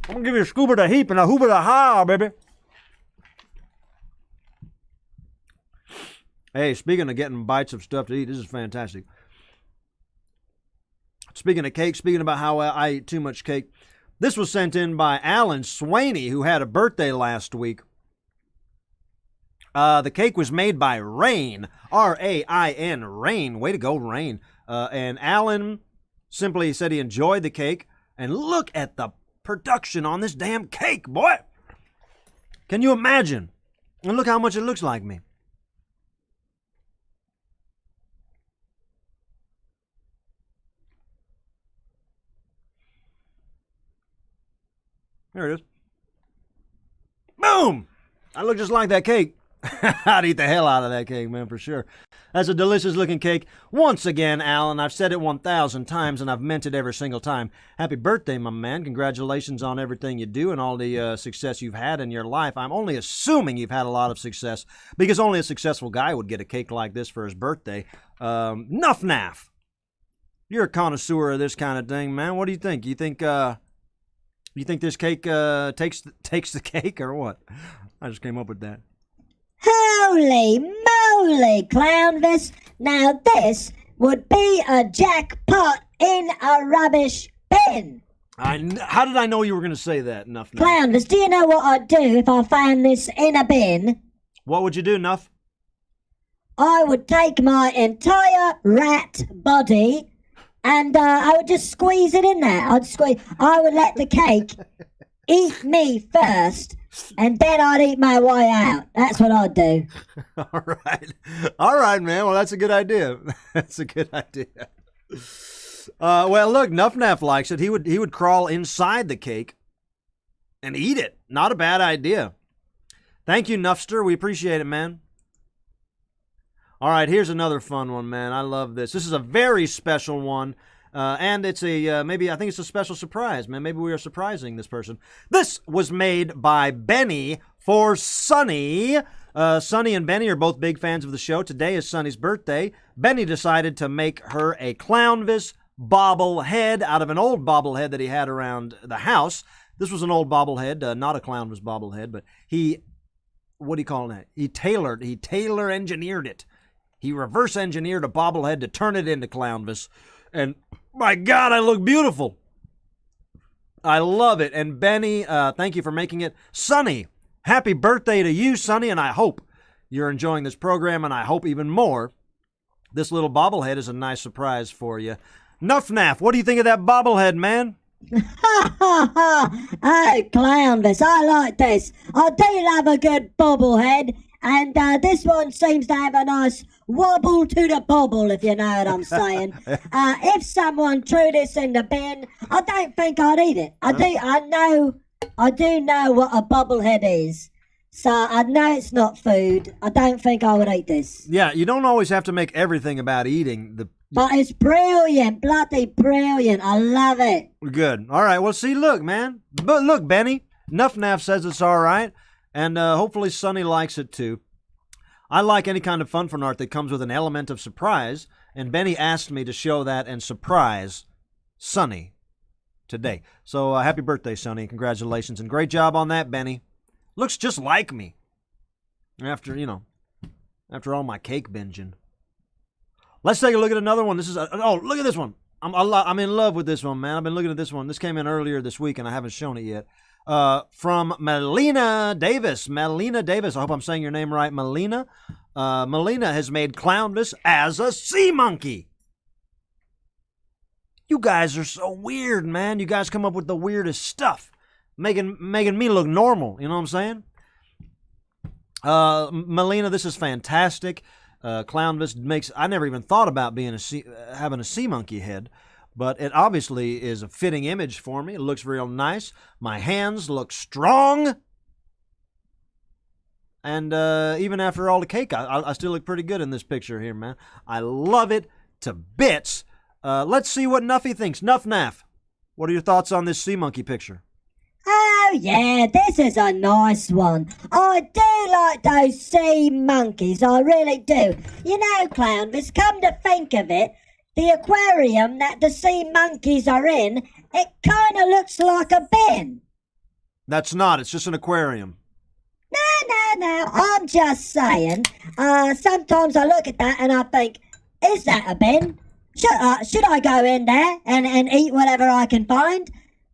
[SPEAKER 1] going to give you a scoop of the heap and a hoop of the high, baby. Hey, speaking of getting bites of stuff to eat, this is fantastic. Speaking of cake, speaking about how I eat too much cake, this was sent in by Alan Swaney, who had a birthday last week. The cake was made by Rain, R-A-I-N, Rain. Way to go, Rain. And Alan simply said he enjoyed the cake. And look at the production on this damn cake, boy. Can you imagine? And look how much it looks like me. There it is. Boom! I look just like that cake. I'd eat the hell out of that cake, man, for sure. That's a delicious looking cake. Once again, Alan, I've said it 1,000 times and I've meant it every single time. Happy birthday, my man. Congratulations on everything you do and all the success you've had in your life. I'm only assuming you've had a lot of success because only a successful guy would get a cake like this for his birthday. Nuff naff. You're a connoisseur of this kind of thing, man. What do you think? You think this cake takes the cake or what? I just came up with that.
[SPEAKER 6] Holy moly, Clownvis. Now this would be a jackpot in a rubbish bin.
[SPEAKER 1] How did I know you were going to say that, Nuff?
[SPEAKER 6] Clownvis, do you know what I'd do if I found this in a bin?
[SPEAKER 1] What would you do, Nuff?
[SPEAKER 6] I would take my entire rat body and I would just squeeze it in there. I would let the cake eat me first, and then I'd eat my way out. That's what I'd do.
[SPEAKER 1] All right, man. Well, that's a good idea. That's a good idea. Well, look, Nuff Naff likes it. He would crawl inside the cake and eat it. Not a bad idea. Thank you, Nuffster. We appreciate it, man. All right, here's another fun one, man. I love this. This is a very special one. And it's I think it's a special surprise, man. Maybe we are surprising this person. This was made by Benny for Sunny. Sunny and Benny are both big fans of the show. Today is Sunny's birthday. Benny decided to make her a Clownvis bobblehead out of an old bobblehead that he had around the house. This was an old bobblehead, not a Clownvis bobblehead, but what do you call that? He tailor engineered it. He reverse engineered a bobblehead to turn it into Clownvis. And my God, I look beautiful. I love it. And Benny, thank you for making it. Sunny, happy birthday to you, Sunny. And I hope you're enjoying this program. And I hope even more, this little bobblehead is a nice surprise for you. Nuff Naff, what do you think of that bobblehead, man?
[SPEAKER 6] Ha ha ha! Oh, Clownvis, I like this. I do love a good bobblehead. And this one seems to have a nice wobble to the bobble, if you know what I'm saying. If someone threw this in the bin, I don't think I'd eat it. I do know what a bobblehead is. So I know it's not food. I don't think I would eat this.
[SPEAKER 1] Yeah, you don't always have to make everything about eating.
[SPEAKER 6] But it's brilliant, bloody brilliant. I love it.
[SPEAKER 1] Good. All right, well, see, look, man. But look, Benny, Nuff Naff says it's all right. And hopefully Sunny likes it too. I like any kind of fun art that comes with an element of surprise, and Benny asked me to show that and surprise Sunny today. So happy birthday, Sunny. Congratulations, and great job on that, Benny. Looks just like me after all my cake binging. Let's take a look at another one. This is look at this one. I'm in love with this one, man. I've been looking at this one. This came in earlier this week, and I haven't shown it yet. From Melina Davis. Melina Davis. I hope I'm saying your name right, Melina. Melina has made Clownvis as a sea monkey. You guys are so weird, man. You guys come up with the weirdest stuff, making me look normal. You know what I'm saying? Melina, this is fantastic. Clownvis I never even thought about having a sea monkey head. But it obviously is a fitting image for me. It looks real nice. My hands look strong. And even after all the cake, I still look pretty good in this picture here, man. I love it to bits. Let's see what Nuffy thinks. Nuff Naff, what are your thoughts on this sea monkey picture?
[SPEAKER 6] Oh, yeah, this is a nice one. I do like those sea monkeys, I really do. You know, Clownvis, come to think of it, the aquarium that the sea monkeys are in, it kind of looks like a bin.
[SPEAKER 1] That's not. It's just an aquarium.
[SPEAKER 6] No, I'm just saying. Sometimes I look at that and I think, is that a bin? Should I go in there and eat whatever I can find?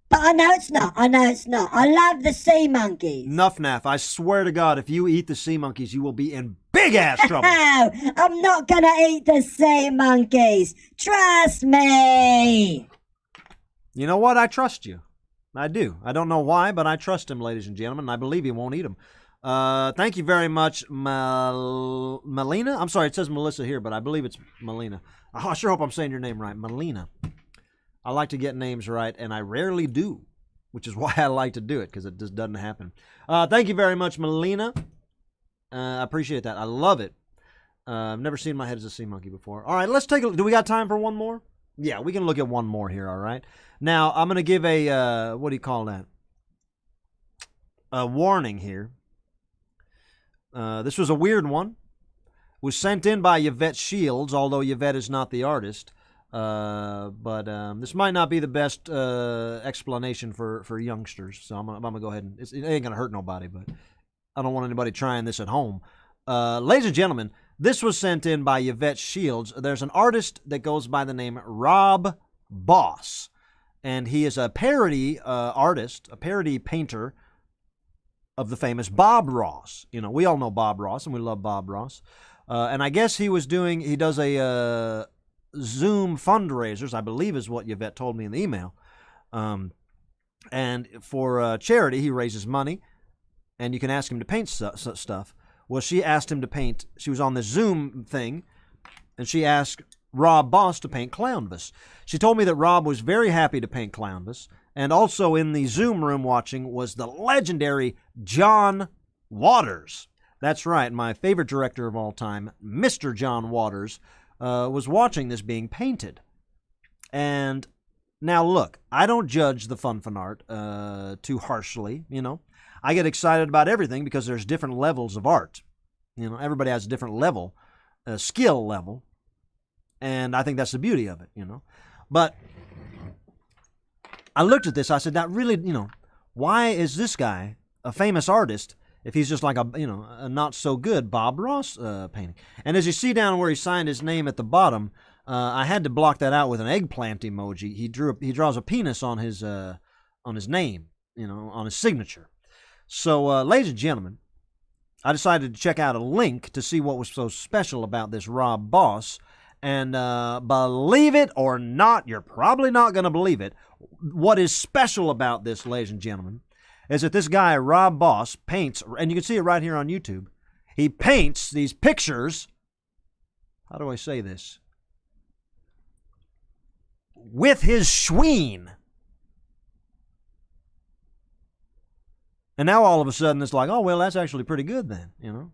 [SPEAKER 6] But I know it's not. I love the sea monkeys.
[SPEAKER 1] Nuff Naff, I swear to God, if you eat the sea monkeys, you will be in big-ass trouble.
[SPEAKER 6] Oh, I'm not gonna eat the sea monkeys. Trust me.
[SPEAKER 1] You know what? I trust you. I do. I don't know why, but I trust him, ladies and gentlemen. I believe he won't eat them. Thank you very much, Melina. I'm sorry, it says Melissa here, but I believe it's Melina. I sure hope I'm saying your name right. Melina. I like to get names right, and I rarely do, which is why I like to do it, because it just doesn't happen. Thank you very much, Melina. I appreciate that. I love it. I've never seen my head as a sea monkey before. All right, let's take a look. Do we got time for one more? Yeah, we can look at one more here, all right? Now, I'm going to give a, what do you call that? A warning here. This was a weird one. It was sent in by Yvette Shields, although Yvette is not the artist. But this might not be the best explanation for youngsters, so I'm gonna go ahead and it ain't gonna hurt nobody, but I don't want anybody trying this at home. Ladies and gentlemen, this was sent in by Yvette Shields. There's an artist that goes by the name Rob Boss, and he is a parody artist, a parody painter of the famous Bob Ross. You know, we all know Bob Ross, and we love Bob Ross. And I guess he does a Zoom fundraisers, I believe is what Yvette told me in the email. And for charity, he raises money, and you can ask him to paint stuff. Well, she asked him to paint, she was on the Zoom thing, and she asked Rob Boss to paint Clownvis. She told me that Rob was very happy to paint Clownvis, and also in the Zoom room watching was the legendary John Waters. That's right, my favorite director of all time, Mr. John Waters, was watching this being painted. And now look, I don't judge the fun art too harshly, you know. I get excited about everything because there's different levels of art. You know, everybody has a different level, skill level, and I think that's the beauty of it, you know. But I looked at this, I said, that really, you know, why is this guy a famous artist if he's just like a not so good Bob Ross painting? And as you see down where he signed his name at the bottom, I had to block that out with an eggplant emoji. He draws a penis on his name, you know, on his signature. So, ladies and gentlemen, I decided to check out a link to see what was so special about this Rob Boss. And believe it or not, you're probably not going to believe it. What is special about this, ladies and gentlemen, is that this guy, Rob Boss, paints, and you can see it right here on YouTube, he paints these pictures, how do I say this, with his schween. And now all of a sudden it's like, oh, well, that's actually pretty good then, you know.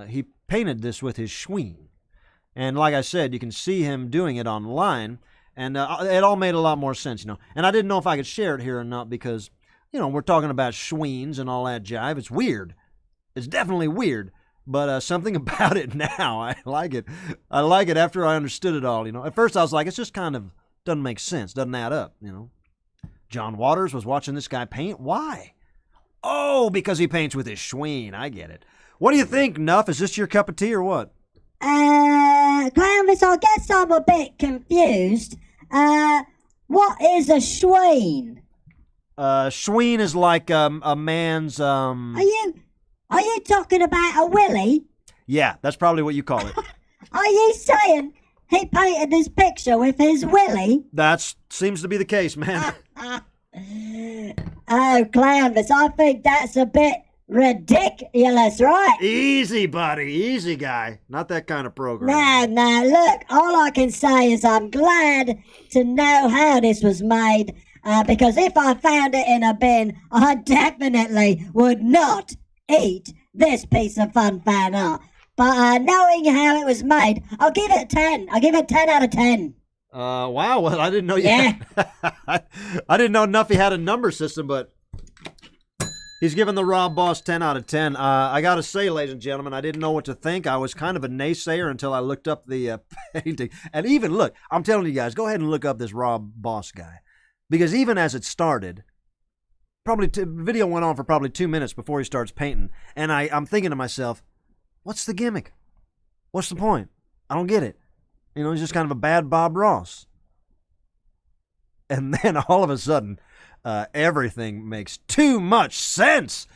[SPEAKER 1] He painted this with his schween. And like I said, you can see him doing it online. And it all made a lot more sense, you know. And I didn't know if I could share it here or not because, you know, we're talking about schweens and all that jive. It's weird. It's definitely weird. But something about it now, I like it. I like it after I understood it all, you know. At first I was like, it's just kind of doesn't make sense. Doesn't add up, you know. John Waters was watching this guy paint. Why? Oh, because he paints with his schween. I get it. What do you think, Nuff? Is this your cup of tea or what?
[SPEAKER 6] Clownvis, I guess I'm a bit confused. What is a schween?
[SPEAKER 1] Schween is like a man's
[SPEAKER 6] Are you talking about a willy?
[SPEAKER 1] Yeah, that's probably what you call it.
[SPEAKER 6] Are you saying he painted this picture with his willy?
[SPEAKER 1] That seems to be the case, man.
[SPEAKER 6] Oh, Clownvis, I think that's a bit ridiculous, right?
[SPEAKER 1] Easy, buddy. Easy, guy. Not that kind of program.
[SPEAKER 6] No, look, all I can say is I'm glad to know how this was made. because if I found it in a bin, I definitely would not eat this piece of fun fan art. But knowing how it was made, I'll give it a 10. I'll give it 10 out of 10.
[SPEAKER 1] Wow, well, I didn't know you
[SPEAKER 6] Yeah.
[SPEAKER 1] I didn't know Nuffy had a number system, but he's giving the Rob Boss 10 out of 10. I got to say, ladies and gentlemen, I didn't know what to think. I was kind of a naysayer until I looked up the painting. And even, look, I'm telling you guys, go ahead and look up this Rob Boss guy. Because even as it started, probably video went on for probably 2 minutes before he starts painting. And I'm thinking to myself, what's the gimmick? What's the point? I don't get it. You know, he's just kind of a bad Bob Ross. And then all of a sudden, everything makes too much sense.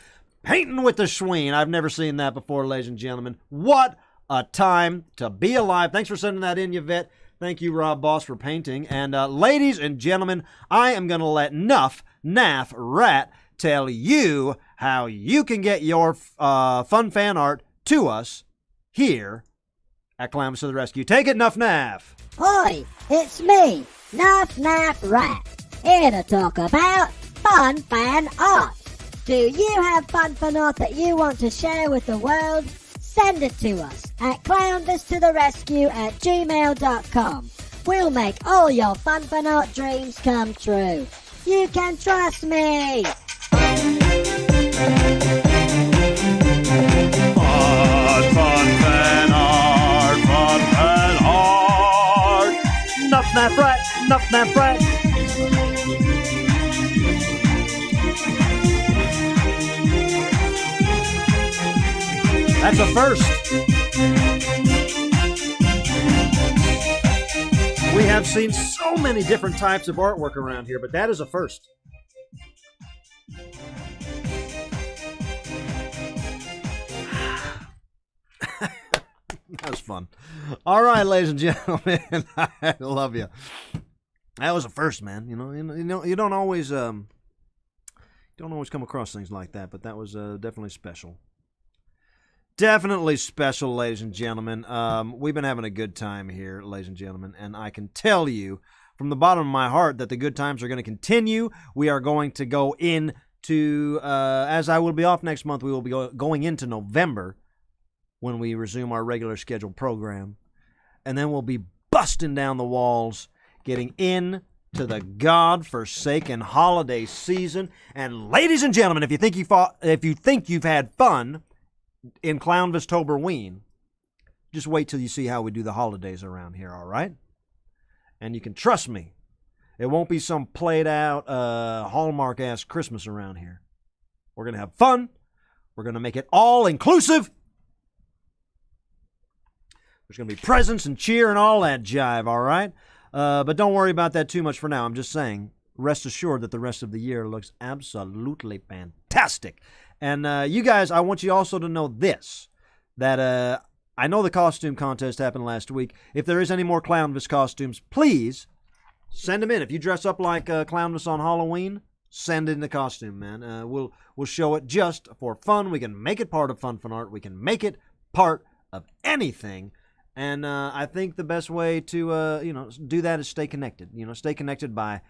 [SPEAKER 1] Painting with the Schween. I've never seen that before, ladies and gentlemen. What a time to be alive. Thanks for sending that in, Yvette. Thank you, Rob Boss, for painting. And ladies and gentlemen, I am going to let Nuff, Naff, Rat tell you how you can get your fun fan art to us here at Clownvis to the rescue. Take it, Nuff Naff.
[SPEAKER 6] Hi, it's me, Nuff Naff Rat, here to talk about fun fan art. Do you have fun fan art that you want to share with the world? Send it to us at clownvistotherescue@gmail.com. We'll make all your fun fan art dreams come true. You can trust me.
[SPEAKER 1] Nuff Naff Rat, Nuff Naff Rat. That's a first. We have seen so many different types of artwork around here, but that is a first. That was fun. All right, ladies and gentlemen, I love you. That was a first, man. You don't always come across things like that, but that was definitely special. Definitely special, ladies and gentlemen. We've been having a good time here, ladies and gentlemen, and I can tell you from the bottom of my heart that the good times are going to continue. We are going to go into, as I will be off next month, we will be going into November when we resume our regular scheduled program. And then we'll be busting down the walls, getting into the God-forsaken holiday season. And ladies and gentlemen, if you think you've had fun in Clownvis-toberween, just wait till you see how we do the holidays around here, all right? And you can trust me, it won't be some played-out, Hallmark-ass Christmas around here. We're going to have fun. We're going to make it all-inclusive. There's going to be presents and cheer and all that jive, all right? But don't worry about that too much for now. I'm just saying, rest assured that the rest of the year looks absolutely fantastic. And you guys, I want you also to know this, that I know the costume contest happened last week. If there is any more Clownvis costumes, please send them in. If you dress up like Clownvis on Halloween, send in the costume, man. We'll show it just for fun. We can make it part of Fun Art. We can make it part of anything. And I think the best way to do that is stay connected. Stay connected by,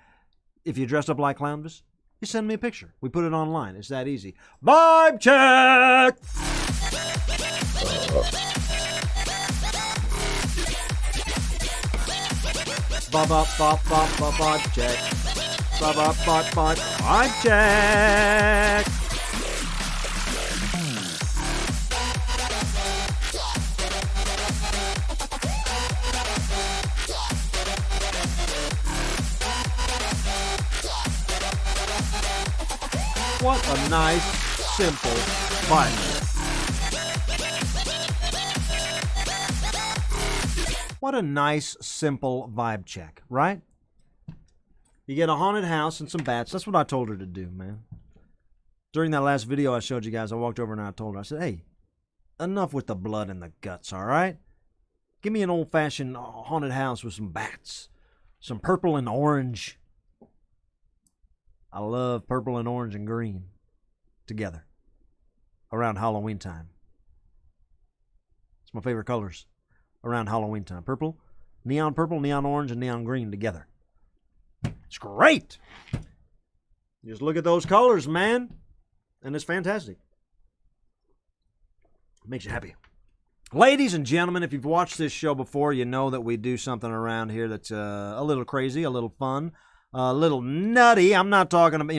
[SPEAKER 1] if you dress up like Clownvis, you send me a picture. We put it online. It's that easy. Vibe check! Vibe check. Vibe check. What a nice, simple vibe. What a nice, simple vibe check, right? You get a haunted house and some bats. That's what I told her to do, man. During that last video I showed you guys, I walked over and I told her, I said, hey, enough with the blood and the guts, all right? Give me an old-fashioned haunted house with some bats, some purple and orange. I love purple and orange and green together around Halloween time. It's my favorite colors around Halloween time. Purple, neon orange, and neon green together. It's great. Just look at those colors, man. And it's fantastic. It makes you happy. Ladies and gentlemen, if you've watched this show before, you know that we do something around here that's a little crazy, a little fun, a little nutty. I'm not talking about,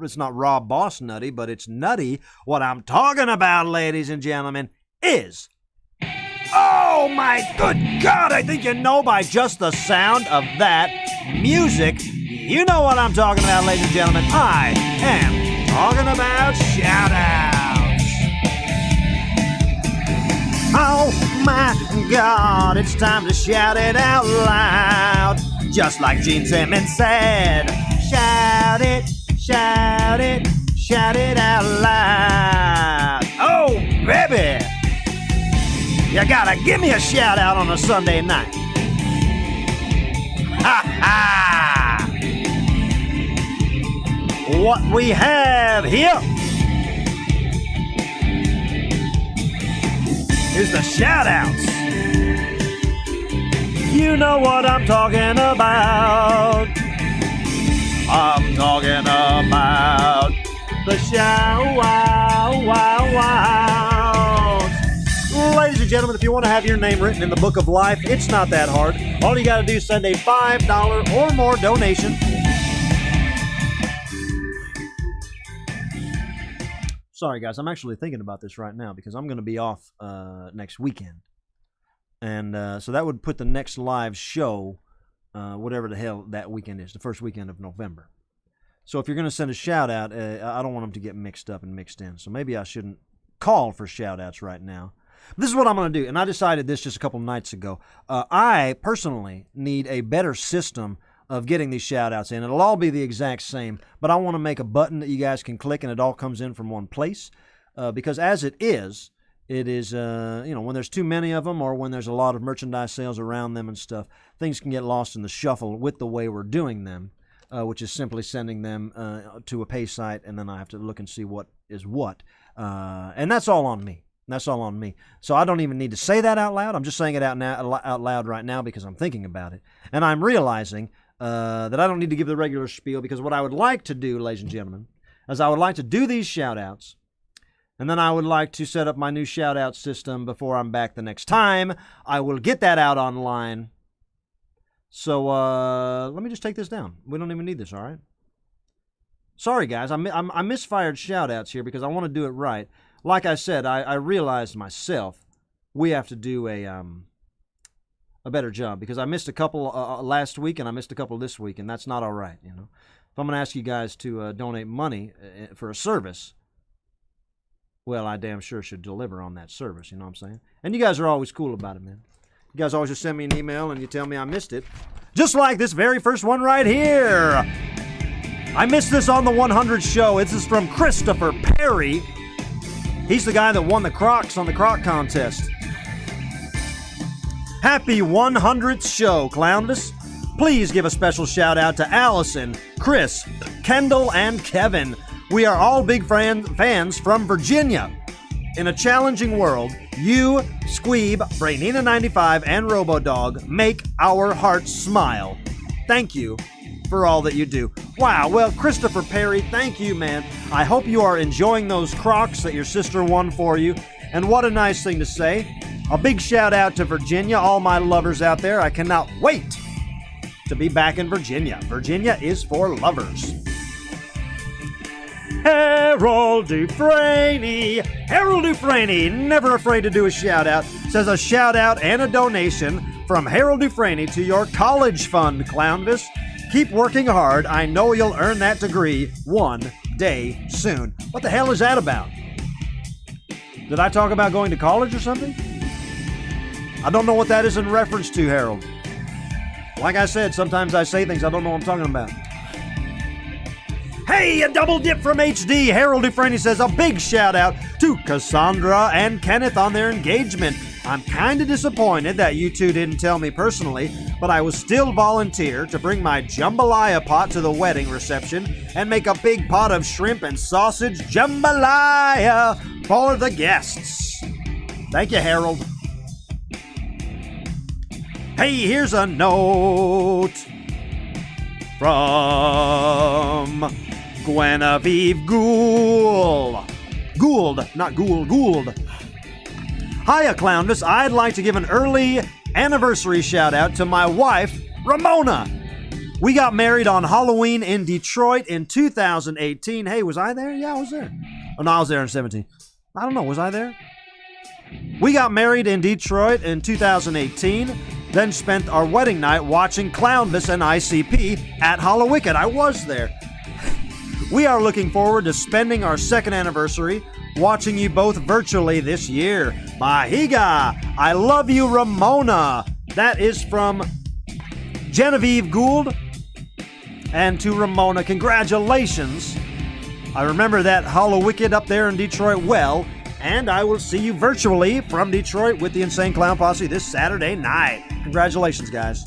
[SPEAKER 1] it's not Rob Boss nutty, but it's nutty. What I'm talking about, ladies and gentlemen, is, oh my good God, I think you know by just the sound of that music. You know what I'm talking about, ladies and gentlemen. I am talking about shout-outs. Oh my God, it's time to shout it out loud. Just like Gene Simmons said, shout it, shout it, shout it out loud. Oh, baby, you gotta give me a shout out on a Sunday night. Ha ha! What we have here is the shout-outs. You know what I'm talking about. I'm talking about the shout-outs. Ladies and gentlemen, if you want to have your name written in the book of life, it's not that hard. All you got to do is send a $5 or more donation. Sorry, guys. I'm actually thinking about this right now because I'm going to be off next weekend. And so that would put the next live show, whatever the hell that weekend is, the first weekend of November. So if you're going to send a shout-out, I don't want them to get mixed up and mixed in. So maybe I shouldn't call for shout-outs right now. This is what I'm going to do, and I decided this just a couple nights ago. I personally need a better system of getting these shout-outs in. It'll all be the exact same, but I want to make a button that you guys can click and it all comes in from one place. Because as it is, when there's too many of them or when there's a lot of merchandise sales around them and stuff, things can get lost in the shuffle with the way we're doing them, which is simply sending them to a pay site, and then I have to look and see what is what. And that's all on me. That's all on me. So I don't even need to say that out loud. I'm just saying it out loud right now because I'm thinking about it. And I'm realizing that I don't need to give the regular spiel, because what I would like to do, ladies and gentlemen, is I would like to do these shout-outs, and then I would like to set up my new shout-out system before I'm back the next time. I will get that out online. So let me just take this down. We don't even need this, all right? Sorry, guys. I misfired shout-outs here because I want to do it right. Like I said, I realized myself we have to do a better job, because I missed a couple last week and I missed a couple this week, and that's not all right. If I'm going to ask you guys to donate money for a service, well, I damn sure should deliver on that service, you know what I'm saying? And you guys are always cool about it, man. You guys always just send me an email and you tell me I missed it. Just like this very first one right here. I missed this on the 100 show. This is from Christopher Perry. He's the guy that won the Crocs on the Croc contest. Happy 100th show, Clownvis. Please give a special shout out to Allison, Chris, Kendall, and Kevin. We are all big fans from Virginia. In a challenging world, you, Squeeb, Brainina95, and Robodog make our hearts smile. Thank you for all that you do. Wow, well, Christopher Perry, thank you, man. I hope you are enjoying those Crocs that your sister won for you. And what a nice thing to say. A big shout out to Virginia, all my lovers out there. I cannot wait to be back in Virginia. Virginia is for lovers. Harold Dufresne. Harold Dufresne, never afraid to do a shout out, says a shout out and a donation from Harold Dufresne to your college fund, Clownvis. Keep working hard. I know you'll earn that degree one day soon. What the hell is that about? Did I talk about going to college or something? I don't know what that is in reference to, Harold. Like I said, sometimes I say things I don't know what I'm talking about. Hey, a double dip from HD. Harold Dufresne says a big shout out to Cassandra and Kenneth on their engagement. I'm kind of disappointed that you two didn't tell me personally, but I will still volunteer to bring my jambalaya pot to the wedding reception and make a big pot of shrimp and sausage jambalaya for the guests. Thank you, Harold. Hey, here's a note from Genevieve Gould. Gould, not Gould. Hiya, Clownvis. I'd like to give an early anniversary shout out to my wife, Ramona. We got married on Halloween in Detroit in 2018. Hey, was I there? Yeah, I was there. Oh, no, I was there in 17. I don't know. Was I there? We got married in Detroit in 2018, then spent our wedding night watching Clownvis and ICP at Hallowicked. I was there. We are looking forward to spending our second anniversary watching you both virtually this year. Mahiga! I love you, Ramona. That is from Genevieve Gould. And to Ramona, congratulations. I remember that Hallowicked up there in Detroit well, and I will see you virtually from Detroit with the Insane Clown Posse this Saturday night. Congratulations, guys.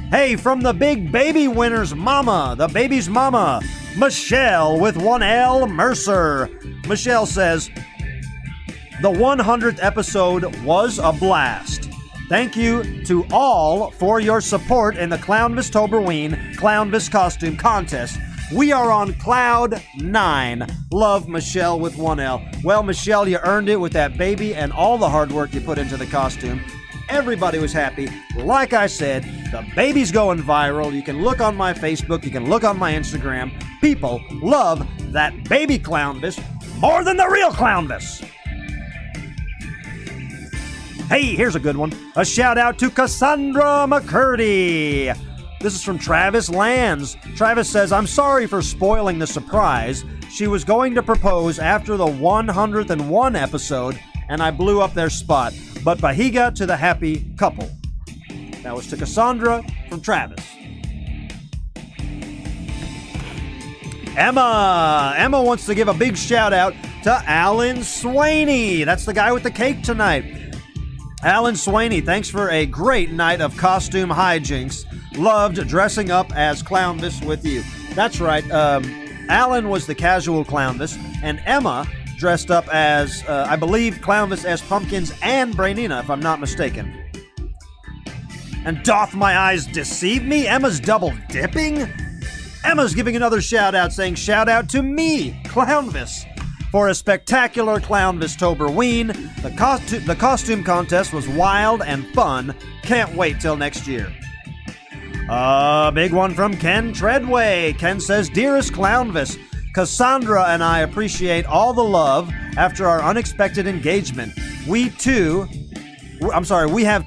[SPEAKER 1] Hey, from the big baby winner's mama, the baby's mama, Michelle with 1L Mercer. Michelle says, the 100th episode was a blast. Thank you to all for your support in the Clownvis Toberween Clownvis costume contest. We are on cloud 9. Love, Michelle with 1L. Well, Michelle, you earned it with that baby and all the hard work you put into the costume. Everybody was happy. Like I said, the baby's going viral. You can look on my Facebook. You can look on my Instagram. People love that baby Clownvis more than the real Clownvis. Hey, here's a good one. A shout out to Cassandra McCurdy. This is from Travis Lands. Travis says, I'm sorry for spoiling the surprise. She was going to propose after the 101 episode, and I blew up their spot. But Bahiga to the happy couple. That was to Cassandra from Travis. Emma wants to give a big shout out to Alan Swaney. That's the guy with the cake tonight. Alan Swaney, thanks for a great night of costume hijinks. Loved dressing up as Clownvis with you. That's right. Alan was the casual Clownvis, and Emma dressed up as, I believe, Clownvis as Pumpkins and Brainina, if I'm not mistaken. And doth my eyes deceive me? Emma's double dipping? Emma's giving another shout out, saying shout out to me, Clownvis, for a spectacular Clownvis Toberween. The costume contest was wild and fun. Can't wait till next year. A big one from Ken Treadway. Ken says, Dearest Clownvis, Cassandra and I appreciate all the love after our unexpected engagement. We have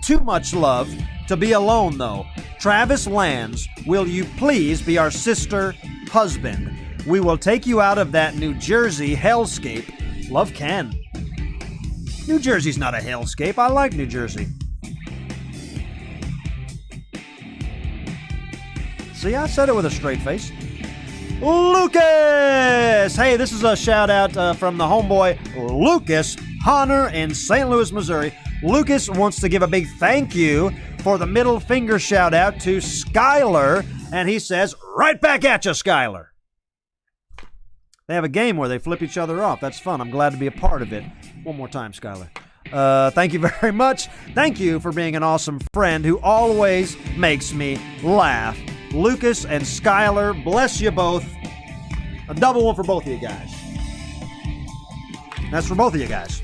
[SPEAKER 1] too much love to be alone, though. Travis Lands, will you please be our sister husband? We will take you out of that New Jersey hellscape. Love, Ken. New Jersey's not a hellscape. I like New Jersey. See, I said it with a straight face. Lucas! Hey, this is a shout out from the homeboy Lucas Honor in St. Louis, Missouri. Lucas wants to give a big thank you for the middle finger shout out to Skylar, and he says, right back at you, Skylar. They have a game where they flip each other off. That's fun. I'm glad to be a part of it. One more time, Skylar. Thank you very much. Thank you for being an awesome friend who always makes me laugh. Lucas and Skylar, bless you both. A double one for both of you guys. That's for both of you guys.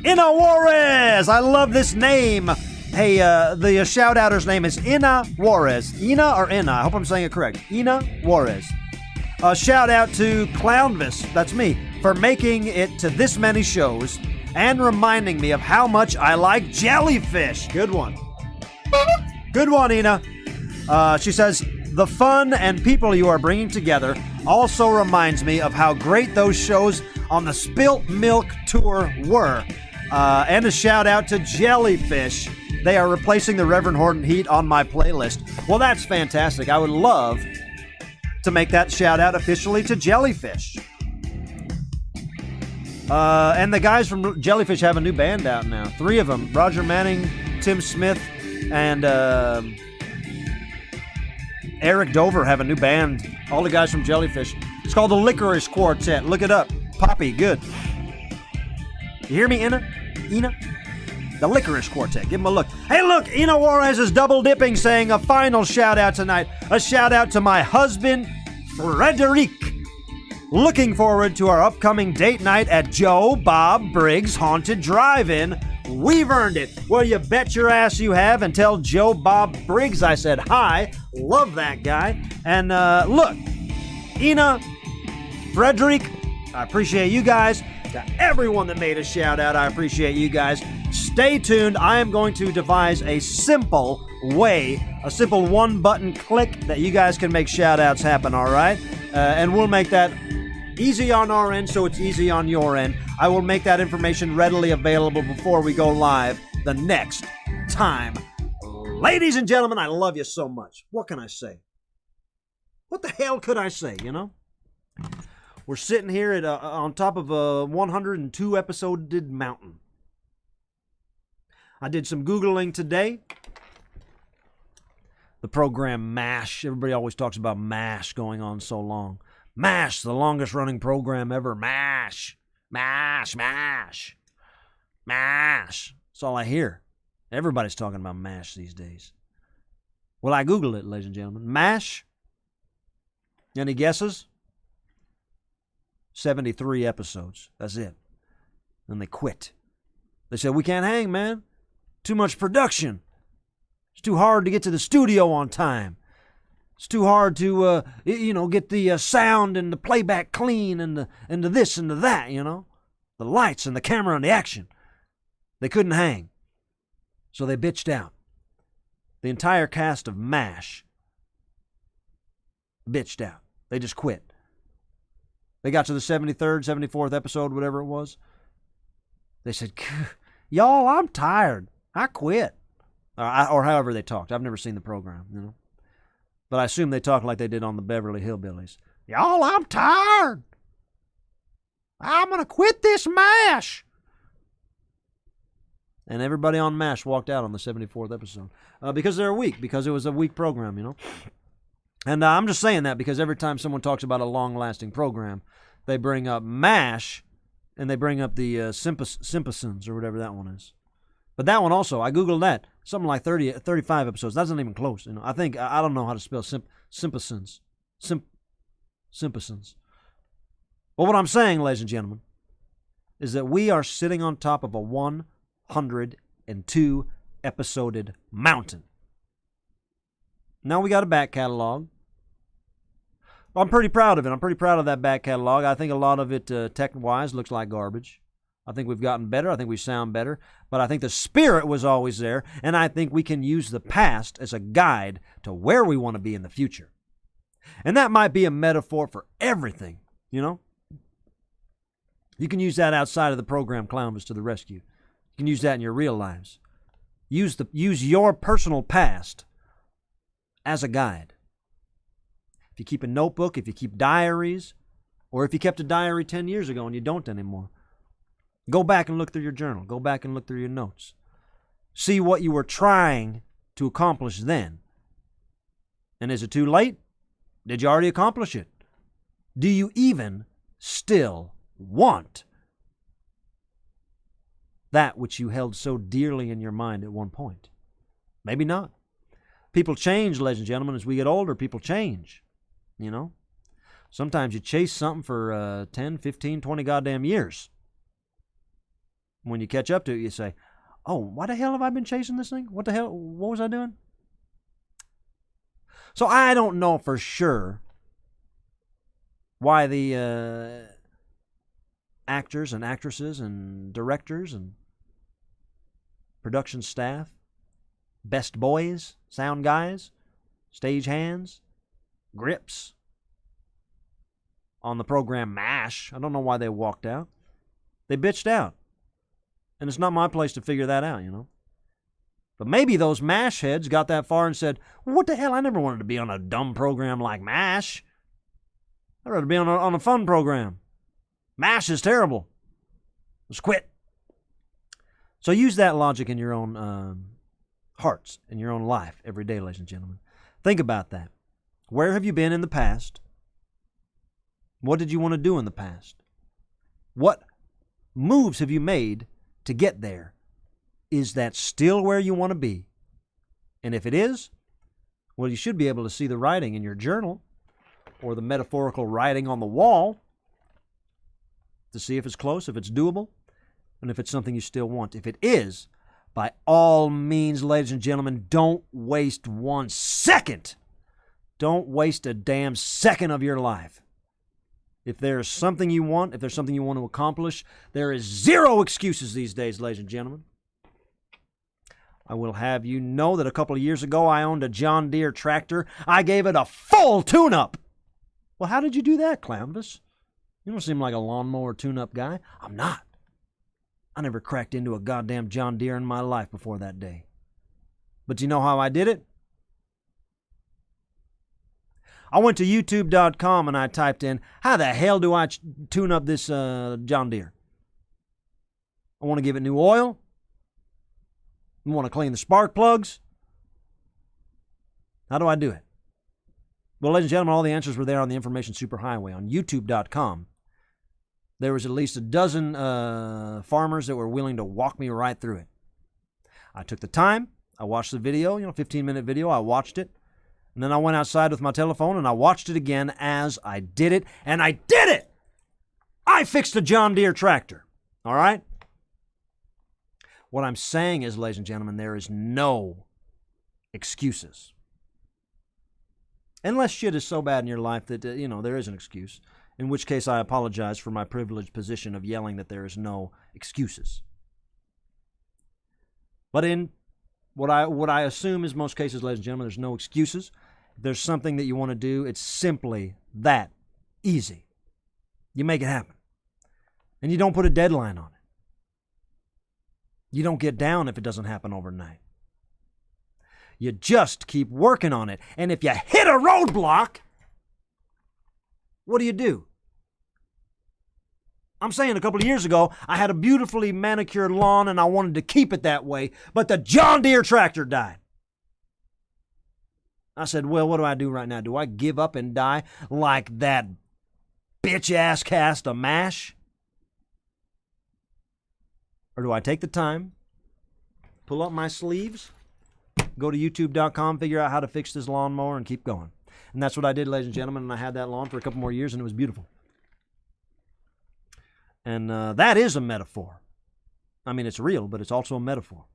[SPEAKER 1] Ina Juarez! I love this name. Hey, the shout-outer's name is Ina Juarez. Ina or Ina? I hope I'm saying it correct. Ina Juarez. A shout-out to Clownvis, that's me, for making it to this many shows and reminding me of how much I like jellyfish. Good one. Good one, Ina. She says, the fun and people you are bringing together also reminds me of how great those shows on the Spilt Milk Tour were. And a shout out to Jellyfish. They are replacing the Reverend Horton Heat on my playlist. Well, that's fantastic. I would love to make that shout out officially to Jellyfish. And the guys from Jellyfish have a new band out now. 3 of them. Roger Manning, Tim Smith, and Eric Dover have a new band. All the guys from Jellyfish. It's called the Licorice Quartet. Look it up. Poppy, good. You hear me, Ina? Ina? The Licorice Quartet. Give them a look. Hey, look, Ina Juarez is double dipping, saying a final shout out tonight. A shout out to my husband, Frederic. Looking forward to our upcoming date night at Joe Bob Briggs Haunted Drive-In. We've earned it. Well, you bet your ass you have. And tell Joe Bob Briggs I said hi. Love that guy. And look, Ina, Frederic, I appreciate you guys. To everyone that made a shout out, I appreciate you guys. Stay tuned. I am going to devise a simple way, a simple one-button click that you guys can make shout outs happen, all right? And we'll make that easy on our end so it's easy on your end. I will make that information readily available before we go live the next time. Ladies and gentlemen, I love you so much. What can I say? What the hell could I say, you know? We're sitting here at on top of a 102 episode mountain. I did some Googling today. The program MASH. Everybody always talks about MASH going on so long. MASH, the longest running program ever. MASH. MASH. MASH. MASH. That's all I hear. Everybody's talking about MASH these days. Well, I Googled it, ladies and gentlemen. MASH. Any guesses? 73 episodes. That's it. Then they quit. They said, we can't hang, man. Too much production. It's too hard to get to the studio on time. It's too hard to, get the sound and the playback clean and the this and the that, you know. The lights and the camera and the action. They couldn't hang. So they bitched out. The entire cast of MASH bitched out. They just quit. They got to the 73rd, 74th episode, whatever it was. They said, y'all, I'm tired. I quit. Or however they talked. I've never seen the program, you know. But I assume they talk like they did on the Beverly Hillbillies. Y'all, I'm tired. I'm going to quit this MASH. And everybody on MASH walked out on the 74th episode. Because they're weak. Because it was a weak program, you know. And I'm just saying that because every time someone talks about a long-lasting program, they bring up MASH and they bring up the Simpsons or whatever that one is. But that one also, I Googled that. Something like 35 episodes. That's not even close. You know, I don't know how to spell Simpsons. Simpsons. But what I'm saying, ladies and gentlemen, is that we are sitting on top of a 102 episoded mountain. Now we got a back catalog. I'm pretty proud of it. I'm pretty proud of that back catalog. I think a lot of it, tech-wise, looks like garbage. I think we've gotten better. I think we sound better. But I think the spirit was always there, and I think we can use the past as a guide to where we want to be in the future. And that might be a metaphor for everything, you know? You can use that outside of the program Clownvis to the rescue. You can use that in your real lives. Use your personal past as a guide. If you keep a notebook, if you keep diaries, or if you kept a diary 10 years ago and you don't anymore, go back and look through your journal. Go back and look through your notes. See what you were trying to accomplish then. And is it too late? Did you already accomplish it? Do you even still want that which you held so dearly in your mind at one point? Maybe not. People change, ladies and gentlemen. As we get older, people change. You know? Sometimes you chase something for 10, 15, 20 goddamn years. When you catch up to it, you say, oh, why the hell have I been chasing this thing? What the hell? What was I doing? So I don't know for sure why the actors and actresses and directors and production staff, best boys, sound guys, stage hands, grips on the program MASH. I don't know why they walked out. They bitched out. And it's not my place to figure that out, you know. But maybe those MASH heads got that far and said, what the hell? I never wanted to be on a dumb program like MASH. I'd rather be on a fun program. MASH is terrible. Let's quit. So use that logic in your own hearts, in your own life every day, ladies and gentlemen. Think about that. Where have you been in the past? What did you want to do in the past? What moves have you made to get there? is that still where you want to be? And if it is, well, you should be able to see the writing in your journal or the metaphorical writing on the wall to see if it's close, if it's doable, and if it's something you still want. If it is, by all means, ladies and gentlemen, don't waste 1 second. Don't waste a damn second of your life. If there's something you want, if there's something you want to accomplish, there is zero excuses these days, ladies and gentlemen. I will have you know that a couple of years ago, I owned a John Deere tractor. I gave it a full tune-up. Well, how did you do that, Clownvis? You don't seem like a lawnmower tune-up guy. I'm not. I never cracked into a goddamn John Deere in my life before that day. But you know how I did it? I went to YouTube.com and I typed in, how the hell do I tune up this John Deere? I want to give it new oil. I want to clean the spark plugs. How do I do it? Well, ladies and gentlemen, all the answers were there on the Information Superhighway on YouTube.com. There was at least a dozen farmers that were willing to walk me right through it. I took the time. I watched the video, 15-minute video. I watched it. And then I went outside with my telephone and I watched it again as I did it. And I did it! I fixed a John Deere tractor. All right? What I'm saying is, ladies and gentlemen, there is no excuses. Unless shit is so bad in your life that, there is an excuse. In which case, I apologize for my privileged position of yelling that there is no excuses. But in what I assume is most cases, ladies and gentlemen, there's no excuses. If there's something that you want to do, it's simply that easy. You make it happen. And you don't put a deadline on it. You don't get down if it doesn't happen overnight. You just keep working on it. And if you hit a roadblock, what do? I'm saying a couple of years ago, I had a beautifully manicured lawn and I wanted to keep it that way, but the John Deere tractor died. I said, well, what do I do right now? Do I give up and die like that bitch-ass cast of MASH? Or do I take the time, pull up my sleeves, go to youtube.com, figure out how to fix this lawnmower, and keep going? And that's what I did, ladies and gentlemen, and I had that lawn for a couple more years, and it was beautiful. And that is a metaphor. I mean, it's real, but it's also a metaphor.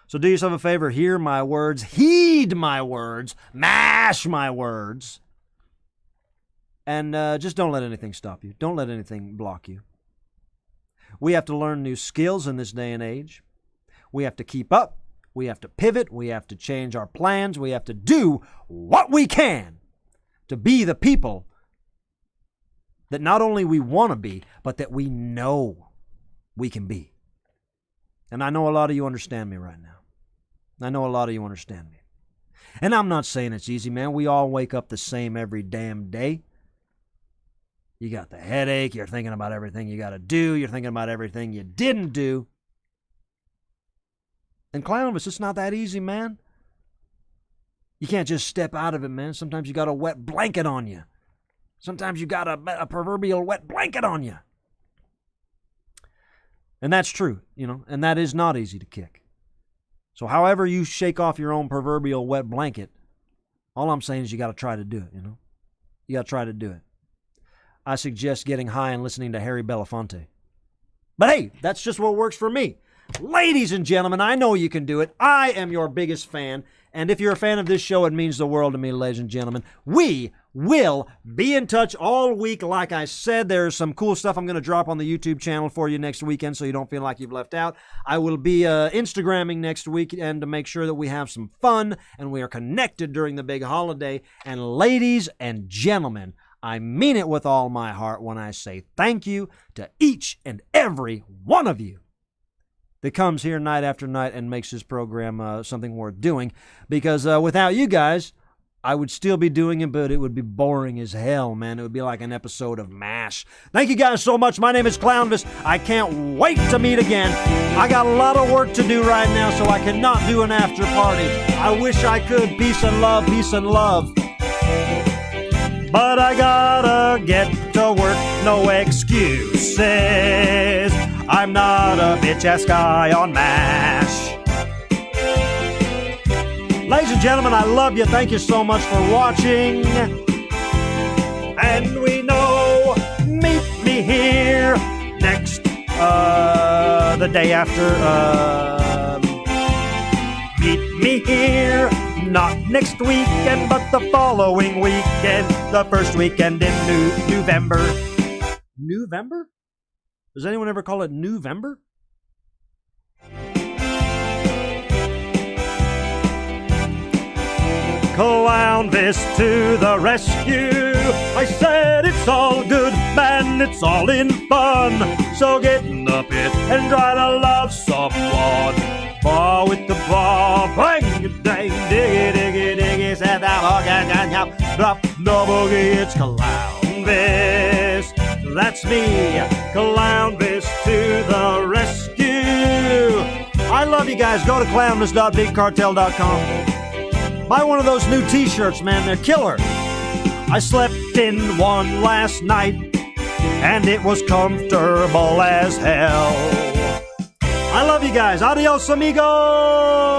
[SPEAKER 1] So do yourself a favor, hear my words, heed my words, mash my words, and just don't let anything stop you. Don't let anything block you. We have to learn new skills in this day and age. We have to keep up. We have to pivot. We have to change our plans. We have to do what we can to be the people that not only we want to be, but that we know we can be. And I know a lot of you understand me right now. I know a lot of you understand me. And I'm not saying it's easy, man. We all wake up the same every damn day. You got the headache. You're thinking about everything you got to do. You're thinking about everything you didn't do. And Clownvis, it's not that easy, man. You can't just step out of it, man. Sometimes you got a wet blanket on you. Sometimes you got a proverbial wet blanket on you. And that's true, and that is not easy to kick. So however you shake off your own proverbial wet blanket, all I'm saying is you got to try to do it, You got to try to do it. I suggest getting high and listening to Harry Belafonte. But hey, that's just what works for me. Ladies and gentlemen, I know you can do it. I am your biggest fan. And if you're a fan of this show, it means the world to me, ladies and gentlemen. We will be in touch all week. Like I said, there's some cool stuff I'm going to drop on the YouTube channel for you next weekend so you don't feel like you've left out. I will be Instagramming next weekend to make sure that we have some fun and we are connected during the big holiday. And ladies and gentlemen, I mean it with all my heart when I say thank you to each and every one of you that comes here night after night and makes this program something worth doing. Because without you guys, I would still be doing it, but it would be boring as hell, man. It would be like an episode of MASH. Thank you guys so much. My name is Clownvis. I can't wait to meet again. I got a lot of work to do right now, so I cannot do an after party. I wish I could. Peace and love, peace and love. But I gotta get to work, no excuses. I'm not a bitch-ass guy on MASH. Ladies and gentlemen, I love you. Thank you so much for watching. And we know, meet me here next, the day after, meet me here, not next weekend, but the following weekend, the first weekend in November. November? Does anyone ever call it November? Clownvis to the rescue. I said it's all good, man, it's all in fun. So get in the pit and try to love someone. Bar with the bar, bang, dang, diggy, diggy, diggy, said that, drop no boogie, it's Clownvis. That's me, Clownvis to the rescue. I love you guys. Go to clownvis.bigcartel.com. Buy one of those new t-shirts, man. They're killer. I slept in one last night, and it was comfortable as hell. I love you guys. Adios, amigos.